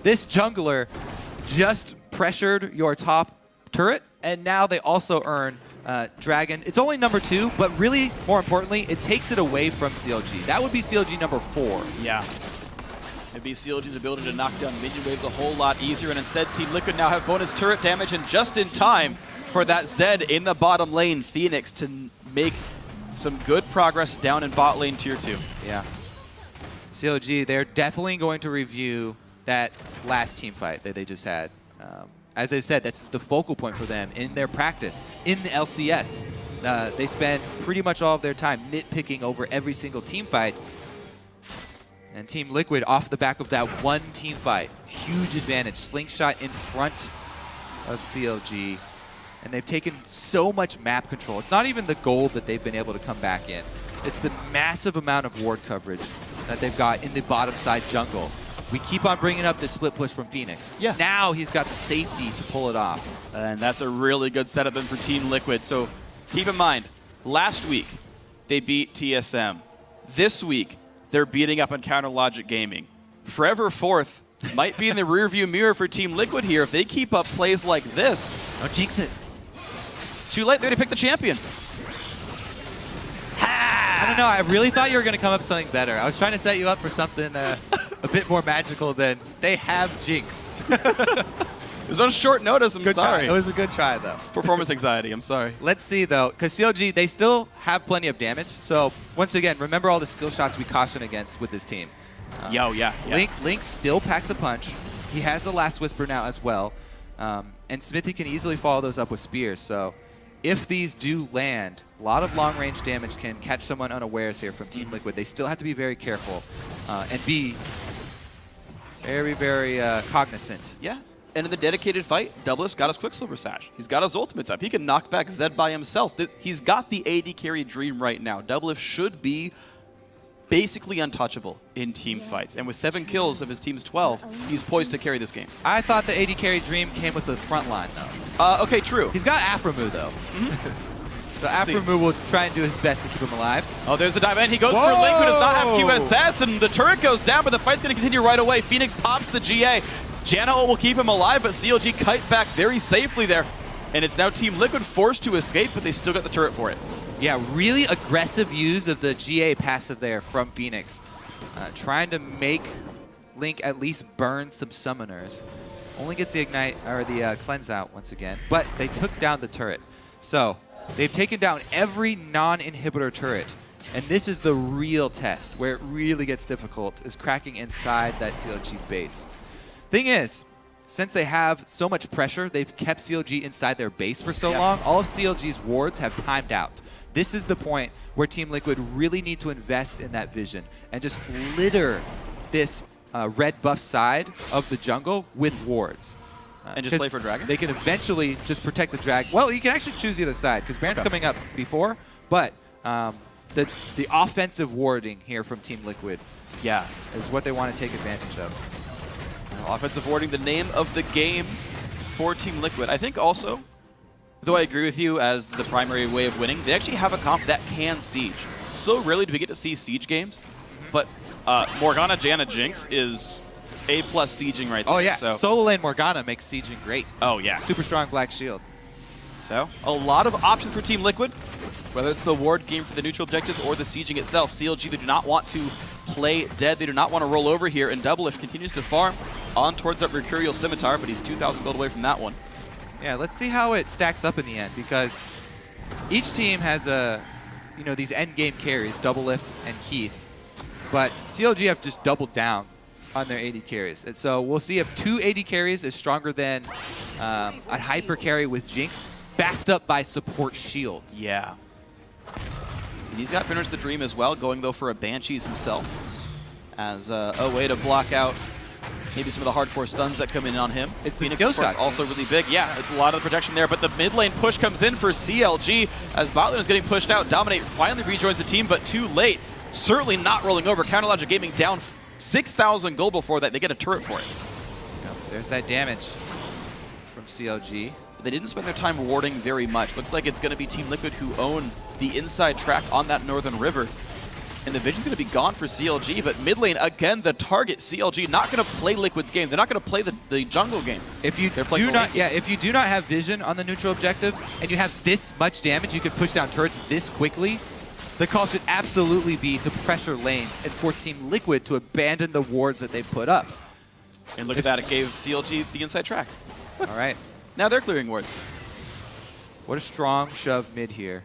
This jungler just pressured your top turret, and now they also earn Dragon. It's only number 2, but really, more importantly, it takes it away from CLG. That would be CLG number 4. Yeah. It'd be CLG's ability to knock down minion waves a whole lot easier, and instead Team Liquid now have bonus turret damage, and just in time for that Zed in the bottom lane, Phoenix to make some good progress down in bot lane tier 2. Yeah. CLG, they're definitely going to review that last team fight that they just had. As they've said, that's the focal point for them in their practice, in the LCS. They spend pretty much all of their time nitpicking over every single team fight. And Team Liquid, off the back of that one team fight, huge advantage. Slingshot in front of CLG. And they've taken so much map control. It's not even the gold that they've been able to come back in. It's the massive amount of ward coverage that they've got in the bottom side jungle. We keep on bringing up this split push from Phoenix. Yeah. Now he's got the safety to pull it off. And that's a really good setup then for Team Liquid. So keep in mind, last week they beat TSM. This week they're beating up on Counter Logic Gaming. Forever Fourth might be in the rearview mirror for Team Liquid here if they keep up plays like this. Don't jinx it. Too late there to pick the champion. I don't know. I really thought you were going to come up with something better. I was trying to set you up for something a bit more magical than they have Jinx. It was on short notice. I'm Good sorry. try. It was a good try, though. Performance anxiety. I'm sorry. Let's see, though, because CLG, they still have plenty of damage. So, once again, remember all the skill shots we caution against with this team. Yeah. Link still packs a punch. He has the Last Whisper now as well. And Smithy can easily follow those up with spears. So, if these do land, a lot of long-range damage can catch someone unawares here from Team Liquid. They still have to be very careful and be very, very cognizant. Yeah. And in the dedicated fight, W6's got his Quicksilver Sash. He's got his ultimates up. He can knock back Zed by himself. He's got the AD carry dream right now. W6 should be basically untouchable in team fights. And with 7 kills of his team's 12, he's poised to carry this game. I thought the AD carry dream came with the front line, though. Okay, true. He's got Aframu, though. So Aframu will try and do his best to keep him alive. Oh, there's a dive in. He goes for Link, who does not have QSS, and the turret goes down, but the fight's going to continue right away. Phoenix pops the GA. Janna will keep him alive, but CLG kite back very safely there. And it's now Team Liquid forced to escape, but they still got the turret for it. Yeah, really aggressive use of the GA passive there from Phoenix. Trying to make Link at least burn some summoners. Only gets the ignite or the cleanse out once again, but they took down the turret. So they've taken down every non-inhibitor turret. And this is the real test where it really gets difficult, is cracking inside that CLG base. Thing is, since they have so much pressure, they've kept CLG inside their base for so long, all of CLG's wards have timed out. This is the point where Team Liquid really need to invest in that vision and just litter this red buff side of the jungle with wards. And just play for Dragon? They can eventually just protect the Dragon. Well, you can actually choose the other side, because Baron's coming up before, but the offensive warding here from Team Liquid is what they want to take advantage of. Offensive warding, the name of the game for Team Liquid. I think also, though I agree with you as the primary way of winning, they actually have a comp that can siege. So rarely do we get to see siege games, but Morgana, Janna, Jinx is A+ sieging right there. Oh yeah, so. solo lane Morgana makes sieging great. Oh yeah. Super strong Black Shield. So, a lot of options for Team Liquid, whether it's the ward game for the neutral objectives or the sieging itself. CLG, they do not want to play dead. They do not want to roll over here, and W6 continues to farm on towards that Mercurial Scimitar, but he's 2,000 gold away from that one. Yeah, let's see how it stacks up in the end, because each team has these end game carries, W6 and Keith, but CLG have just doubled down on their AD carries. And so we'll see if 2 AD carries is stronger than a hyper carry with Jinx, backed up by support shields. Yeah. And he's got Finish the Dream as well, going though for a Banshees himself as a way to block out maybe some of the hardcore stuns that come in on him. It's the Phoenix skill shot. Also really big. Yeah, it's a lot of the protection there, but the mid lane push comes in for CLG as bot lane is getting pushed out. Dominate finally rejoins the team, but too late. Certainly not rolling over. Counterlogic Gaming down 6,000 gold before that. They get a turret for it. Yep, there's that damage from CLG. They didn't spend their time warding very much. Looks like it's going to be Team Liquid who own the inside track on that northern river. And the vision's going to be gone for CLG, but mid lane, again, the target, CLG, not going to play Liquid's game. They're not going to play the jungle game. If you if you do not have vision on the neutral objectives, and you have this much damage, you can push down turrets this quickly, the call should absolutely be to pressure lanes and force Team Liquid to abandon the wards that they've put up. And look at that, it gave CLG the inside track. All right. Now they're clearing wards. What a strong shove mid here.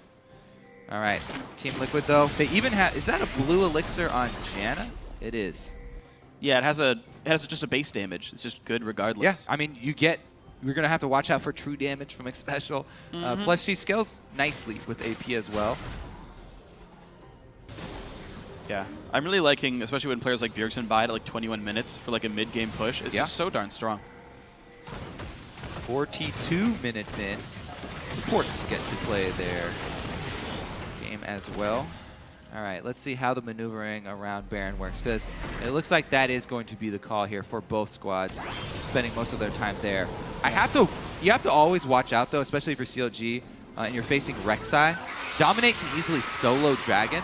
All right, Team Liquid though, they even have, is that a blue elixir on Janna? It is. Yeah, it has just a base damage. It's just good regardless. Yeah, I mean, you're gonna have to watch out for true damage from X-Special. Plus she scales nicely with AP as well. Yeah, I'm really liking, especially when players like Bjergsen buy it at like 21 minutes for like a mid-game push. It's just so darn strong. 42 minutes in. Supports get to play their game as well. All right, let's see how the maneuvering around Baron works, because it looks like that is going to be the call here for both squads, spending most of their time there. You have to always watch out though, especially for CLG, and you're facing Rek'Sai. Dominate can easily solo Dragon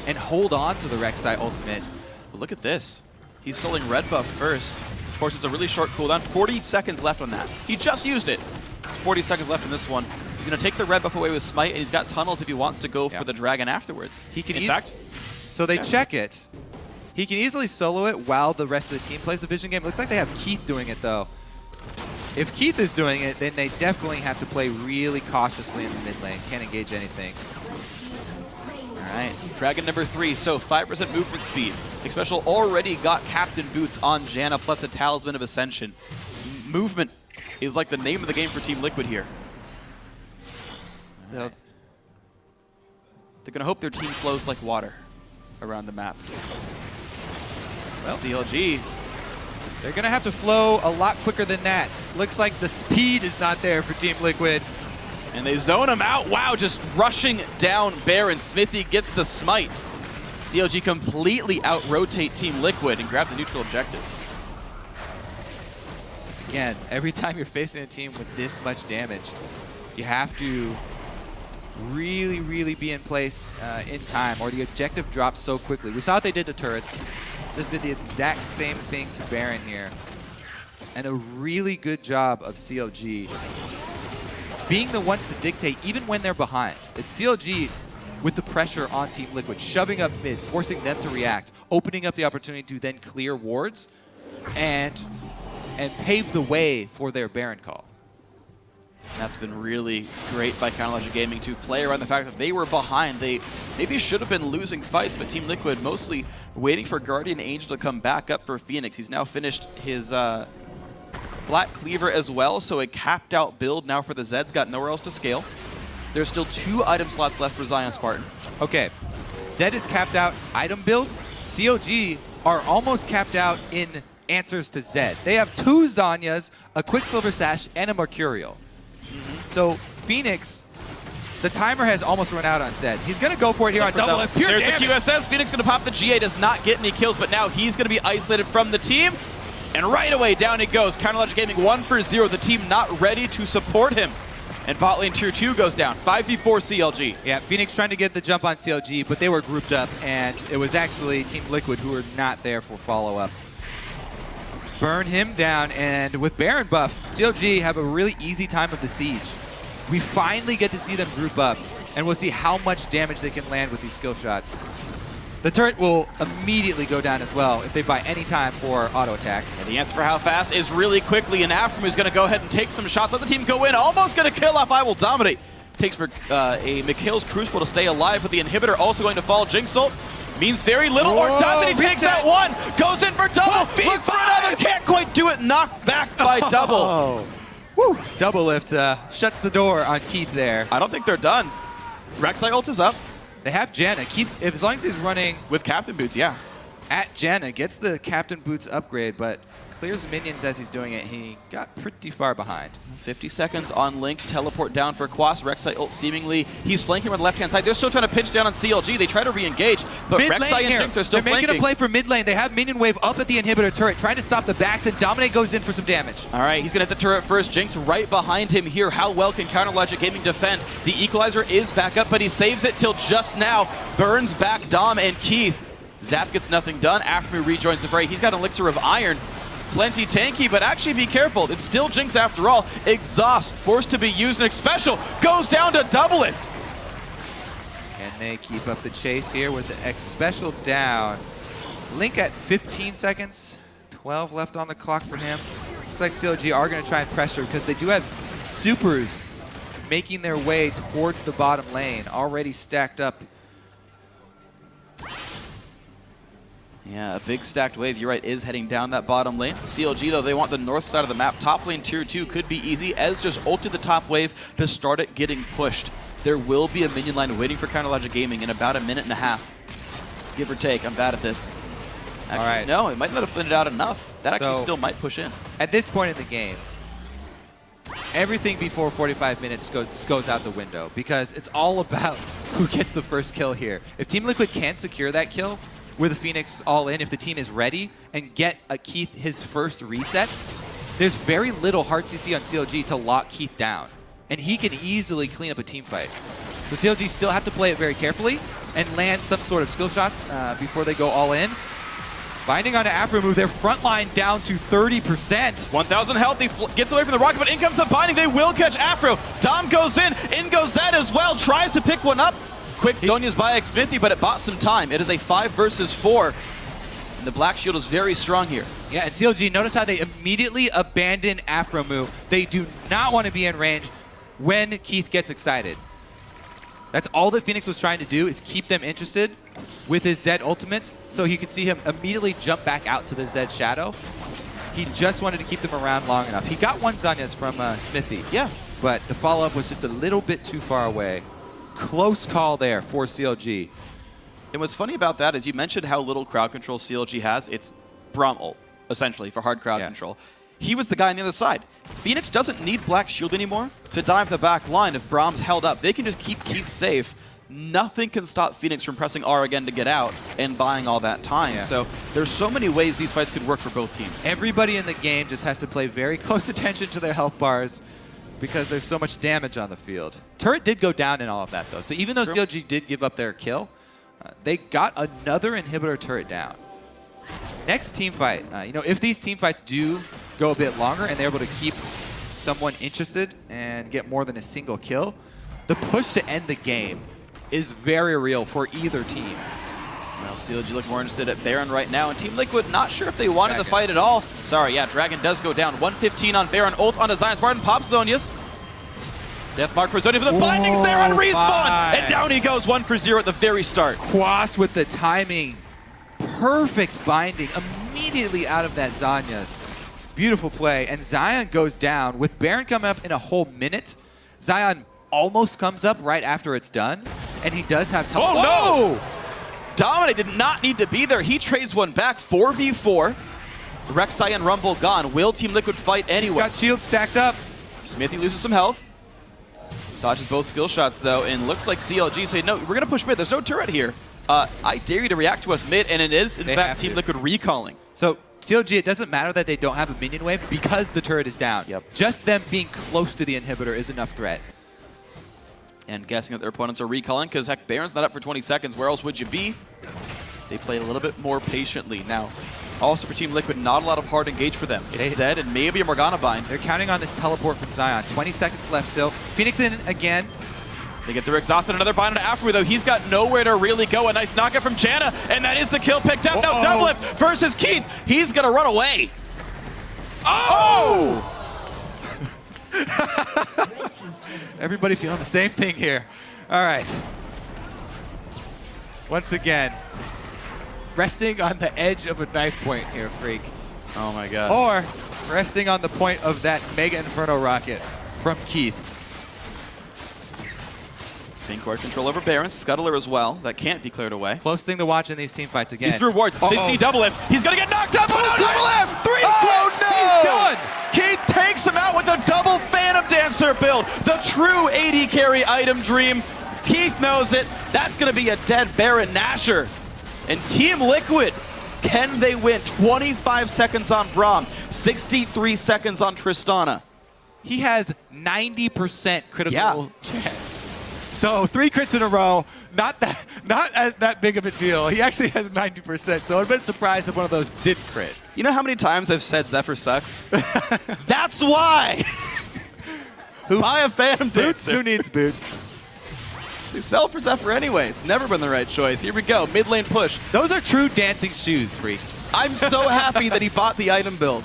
and hold on to the Rek'Sai ultimate. But look at this. He's soloing red buff first. Of course, it's a really short cooldown. 40 seconds left on that. He just used it. 40 seconds left in this one. He's going to take the red buff away with Smite, and he's got tunnels if he wants to go for the Dragon afterwards. He can, in fact, so they check it. He can easily solo it while the rest of the team plays the vision game. It looks like they have Keith doing it though. If Keith is doing it, then they definitely have to play really cautiously in the mid lane. Can't engage anything. All right, Dragon number 3, so 5% movement speed. Special already got Captain Boots on Janna, plus a Talisman of Ascension. Movement is like the name of the game for Team Liquid here. They're going to hope their team flows like water around the map. Well, CLG. They're going to have to flow a lot quicker than that. Looks like the speed is not there for Team Liquid. And they zone him out. Wow, just rushing down Baron. Smithy gets the smite. CLG completely out-rotate Team Liquid and grab the neutral objective. Again, every time you're facing a team with this much damage, you have to really, really be in place in time, or the objective drops so quickly. We saw what they did to turrets. Just did the exact same thing to Baron here. And a really good job of CLG being the ones to dictate even when they're behind. It's CLG with the pressure on Team Liquid, shoving up mid, forcing them to react, opening up the opportunity to then clear wards and pave the way for their Baron call. That's been really great by CLG Gaming to play around the fact that they were behind. They maybe should have been losing fights, but Team Liquid mostly waiting for Guardian Angel to come back up for Phoenix. He's now finished his Black Cleaver as well, so a capped out build now for the Zeds. Got nowhere else to scale. There's still 2 item slots left for Zion Spartan. Okay, Zed is capped out item builds. CLG are almost capped out in answers to Zed. They have 2 Zanyas, a Quicksilver Sash, and a Mercurial. So Phoenix, the timer has almost run out on Zed. He's going to go for it here on double lift. Pure There's damage. the QSS. Phoenix going to pop the GA. Does not get any kills, but now he's going to be isolated from the team. And right away, down it goes. CLG Gaming 1 for 0. The team not ready to support him. And bot lane tier 2 goes down. 5v4 CLG. Yeah, Phoenix trying to get the jump on CLG, but they were grouped up, and it was actually Team Liquid who were not there for follow-up. Burn him down, and with Baron buff, CLG have a really easy time of the siege. We finally get to see them group up, and we'll see how much damage they can land with these skill shots. The turret will immediately go down as well if they buy any time for auto attacks. And the answer for how fast is really quickly, and Afram is going to go ahead and take some shots. Let the team go in. Almost going to kill off I Will Dominate. Takes a Mikhail's Crucible to stay alive, but the inhibitor also going to fall. Jinx ult means very little, or doesn't. He takes out 1, goes in for double, look for another, can't quite do it, knocked back by double. Oh. Woo. Double lift shuts the door on Keith there. I don't think they're done. Rek'Sai ult is up. They have Janna. Keith, as long as he's running With Captain Boots, yeah. at Janna, gets the Captain Boots upgrade, but clears minions as he's doing it. He got pretty far behind. 50 seconds on Link, teleport down for Quas. Rek'Sai ult seemingly, he's flanking on the left-hand side. They're still trying to pinch down on CLG. They try to re-engage, but Mid Rek'Sai lane and here. Jinx are still They're flanking. making a play for mid lane. They have minion wave up at the inhibitor turret, trying to stop the backs, and Dominate goes in for some damage. All right, he's going to hit the turret first. Jinx right behind him here. How well can CLG Gaming defend? The Equalizer is back up, but he saves it till just now. Burns back Dom and Keith. Zap gets nothing done. Afram rejoins the fray. He's got an Elixir of Iron. Plenty tanky, but actually be careful. It's still Jinx after all. Exhaust forced to be used. Nick Special goes down to double lift. Can they keep up the chase here with the X special down? Link at 15 seconds. 12 left on the clock for him. Looks like CLG are going to try and pressure because they do have supers making their way towards the bottom lane, already stacked up. Yeah, a big stacked wave, you're right, is heading down that bottom lane. CLG, though, they want the north side of the map. Top lane tier 2 could be easy. Ez just ulted the top wave to start it getting pushed. There will be a minion line waiting for CLG Gaming in about a minute and a half. Give or take, I'm bad at this. Actually, all right. No, it might not have thinned it out enough. That actually still might push in. At this point in the game, everything before 45 minutes goes out the window because it's all about who gets the first kill here. If Team Liquid can secure that kill, with the Phoenix all in, if the team is ready, and get a Keith his first reset, there's very little hard CC on CLG to lock Keith down. And he can easily clean up a team fight. So CLG still have to play it very carefully and land some sort of skill shots before they go all in. Binding onto Afro move, their front line down to 30%. 1,000 health, he gets away from the rocket, but in comes the binding, they will catch Afro. Dom goes in goes Zed as well, tries to pick one up. Quick Zonia's by Smithy, but it bought some time. It is a 5 versus 4. And the Black Shield is very strong here. Yeah, and CLG, notice how they immediately abandon Afromu. They do not want to be in range when Keith gets excited. That's all that Phoenix was trying to do, is keep them interested with his Zed ultimate, so he could see him immediately jump back out to the Zed Shadow. He just wanted to keep them around long enough. He got one Zanyas from Smithy. Yeah. But the follow-up was just a little bit too far away. Close call there for CLG. And what's funny about that is you mentioned how little crowd control CLG has. It's Braum ult, essentially, for hard crowd control. He was the guy on the other side. Phoenix doesn't need Black Shield anymore to dive the back line if Braum's held up. They can just keep Keith safe. Nothing can stop Phoenix from pressing R again to get out and buying all that time. Yeah. So there's so many ways these fights could work for both teams. Everybody in the game just has to pay very close attention to their health bars because there's so much damage on the field. Turret did go down in all of that, though. So even though CLG did give up their kill, they got another inhibitor turret down. Next team fight, if these team fights do go a bit longer and they're able to keep someone interested and get more than a single kill, the push to end the game is very real for either team. Well, CLG look more interested at Baron right now, and Team Liquid not sure if they wanted the fight at all. Sorry, yeah, Dragon does go down. 115 on Baron, ult onto Zion. Spartan pops Zonius. Death mark for Zonia for the bindings there on respawn! And down he goes, 1 for 0 at the very start. Quas with the timing. Perfect binding immediately out of that Zanyas. Beautiful play, and Zion goes down. With Baron coming up in a whole minute, Zion almost comes up right after it's done, and he does have teleport. Oh no! Dominic did not need to be there. He trades one back, 4v4. Rek'Sai and Rumble gone. Will Team Liquid fight anyway? Got shields stacked up. Smithy loses some health. Dodges both skill shots though, and looks like CLG say, no, we're gonna push mid. There's no turret here. I dare you to react to us mid, and it is, in fact, Team Liquid recalling. So CLG, it doesn't matter that they don't have a minion wave because the turret is down. Yep. Just them being close to the inhibitor is enough threat. And guessing that their opponents are recalling, because heck, Baron's not up for 20 seconds. Where else would you be? They play a little bit more patiently. Now, also for Team Liquid, not a lot of hard engage for them. It's Zed and maybe a Morgana bind. They're counting on this teleport from Zion. 20 seconds left still. Phoenix in again. They get their exhausted. Another bind on Afro, though. He's got nowhere to really go. A nice knockout from Janna, and that is the kill picked up. No, Doublelift versus Keith. He's going to run away. Oh! Everybody feeling the same thing here. All right. Once again, resting on the edge of a knife point here, Freak. Oh my god. Or resting on the point of that Mega Inferno rocket from Keith. Pink court control over Baron. Scuttler as well. That can't be cleared away. Close thing to watch in these team fights again. These rewards. They see Doublelift. He's going to get knocked up. Oh, no, Doublelift! 3 He's done! Keith takes him out with a double Phantom Dancer build. The true AD carry item dream. Keith knows it. That's going to be a dead Baron Nashor. And Team Liquid, can they win? 25 seconds on Braum, 63 seconds on Tristana. He has 90% critical chance. So 3 crits in a row, not that big of a deal. He actually has 90%, so I've been surprised if one of those did crit. You know how many times I've said Zephyr sucks? That's why! Buy a Phantom Boots? Dancer. Who needs boots? They sell for Zephyr anyway. It's never been the right choice. Here we go, mid lane push. Those are true dancing shoes, Freak. I'm so happy that he bought the item build.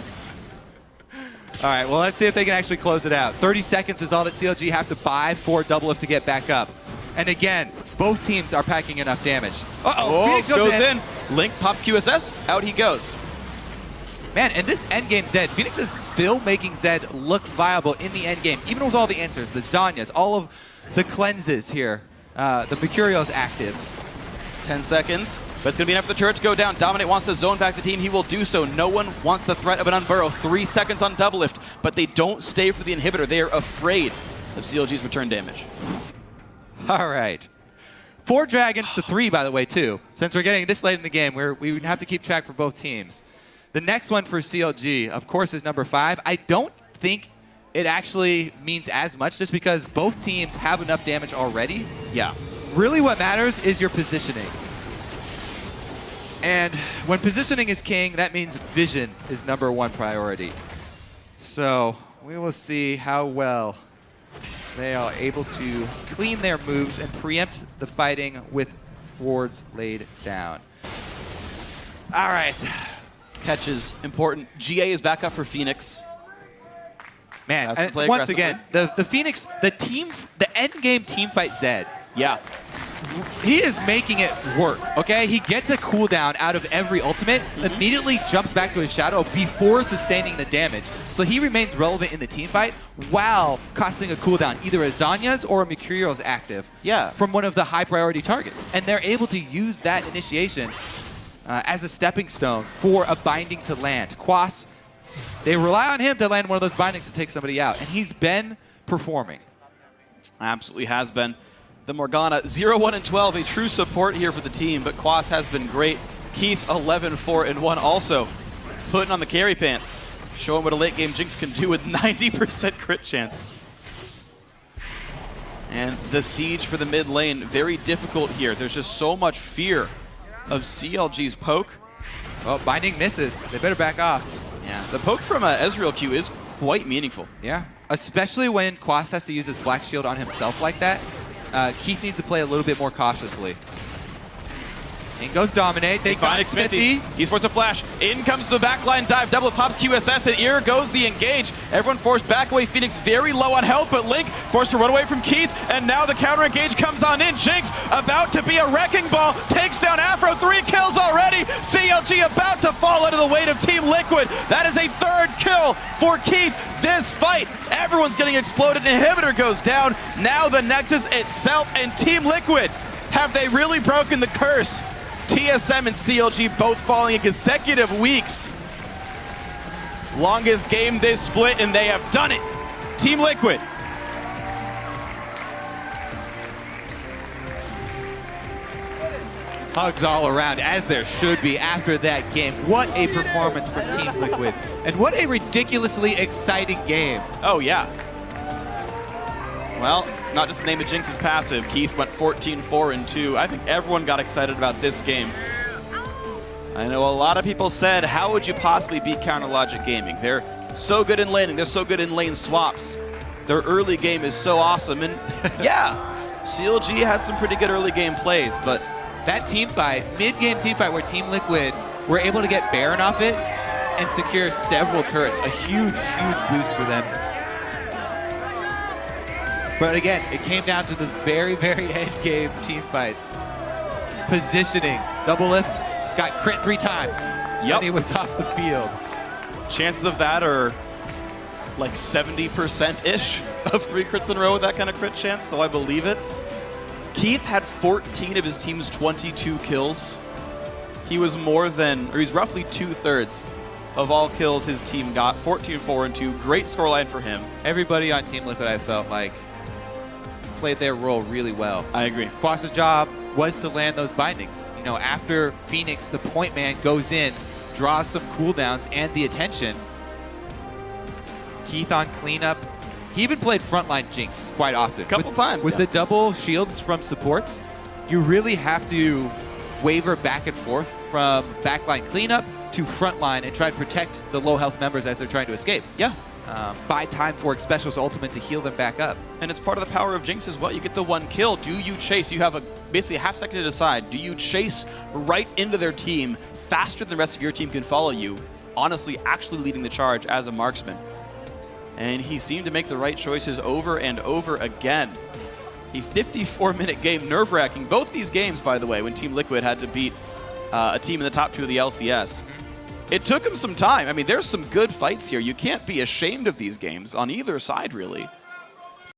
All right, well, let's see if they can actually close it out. 30 seconds is all that CLG have to buy for Doublelift to get back up. And again, both teams are packing enough damage. Uh-oh, Phoenix goes in. Link pops QSS, out he goes. Man, and this endgame Zed, Phoenix is still making Zed look viable in the endgame, even with all the answers, the Zanyas, all of the cleanses here, the Mercurio's actives. 10 seconds, but it's going to be enough for the turret to go down. Dominate wants to zone back the team. He will do so. No one wants the threat of an Unburrow. 3 seconds on Doublelift, but they don't stay for the inhibitor. They are afraid of CLG's return damage. All right. 4 dragons to 3, by the way, too. Since we're getting this late in the game, we would have to keep track for both teams. The next one for CLG, of course, is number 5. I don't think it actually means as much just because both teams have enough damage already. Yeah. Really what matters is your positioning. And when positioning is king, that means vision is #1 priority. So we will see how well they are able to clean their moves and preempt the fighting with wards laid down. All right. Catch is important. GA is back up for Phoenix. Man, Has to and play once aggressively. again, the Phoenix, the end game team fight Zed, Yeah. he is making it work, okay? He gets a cooldown out of every ultimate, immediately jumps back to his shadow before sustaining the damage. So he remains relevant in the team fight while costing a cooldown, either a Zanya's or a Mercurio's active Yeah. from one of the high priority targets. And they're able to use that initiation as a stepping stone for a binding to land. Quas, they rely on him to land one of those bindings to take somebody out, and he's been performing. Absolutely has been. The Morgana, 0-1 and 12, a true support here for the team, but Quas has been great. Keith, 11-4 and 1, also putting on the carry pants, showing what a late game Jinx can do with 90% crit chance. And the siege for the mid lane, very difficult here. There's just so much fear of CLG's poke. Well, binding misses. They better back off. Yeah, the poke from Ezreal Q is quite meaningful. Yeah, especially when Quas has to use his Black Shield on himself like that. Keith needs to play a little bit more cautiously. In goes Dominate. They got Smithy. He's forced a flash. In comes the backline dive. Double pops QSS, and here goes the engage. Everyone forced back away. Phoenix very low on health, but Link forced to run away from Keith, and now the counter engage comes on in. Jinx about to be a wrecking ball. Takes down Afro. 3 kills already. CLG about to fall under the weight of Team Liquid. That is a 3rd kill for Keith. This fight, everyone's getting exploded. Inhibitor goes down. Now the Nexus itself and Team Liquid. Have they really broken the curse? TSM and CLG both falling in consecutive weeks. Longest game this split, and they have done it. Team Liquid. Hugs all around, as there should be after that game. What a performance from Team Liquid. And what a ridiculously exciting game. Oh, yeah. Well, it's not just the name of Jinx's passive. Keith went 14-4 and 2. I think everyone got excited about this game. I know a lot of people said, how would you possibly beat Counter Logic Gaming? They're so good in laning. They're so good in lane swaps. Their early game is so awesome. And yeah, CLG had some pretty good early game plays, but that team fight, mid-game team fight where Team Liquid were able to get Baron off it and secure several turrets, a huge, huge boost for them. But again, it came down to the very, very end game team fights. Positioning, double lift, got crit 3 times. Yep. And he was off the field. Chances of that are like 70%-ish of 3 crits in a row with that kind of crit chance, so I believe it. Keith had 14 of his team's 22 kills. He was more than, or he's roughly 2/3 of all kills his team got. 14-4 and 2, great scoreline for him. Everybody on Team Liquid, I felt like, played their role really well. I agree. Quas's job was to land those bindings. You know, after Phoenix, the point man goes in, draws some cooldowns and the attention. Keith on cleanup. He even played frontline Jinx quite often. Couple times, With yeah. the double shields from supports, you really have to waver back and forth from backline cleanup to frontline and try to protect the low health members as they're trying to escape. Yeah. Buy time for Special's ultimate to heal them back up. And it's part of the power of Jinx as well. You get the 1 kill. Do you chase? You have basically a half second to decide. Do you chase right into their team faster than the rest of your team can follow you? Honestly, actually leading the charge as a marksman. And he seemed to make the right choices over and over again. A 54-minute game, nerve-wracking. Both these games, by the way, when Team Liquid had to beat a team in the top 2 of the LCS. It took him some time. I mean, there's some good fights here. You can't be ashamed of these games on either side, really.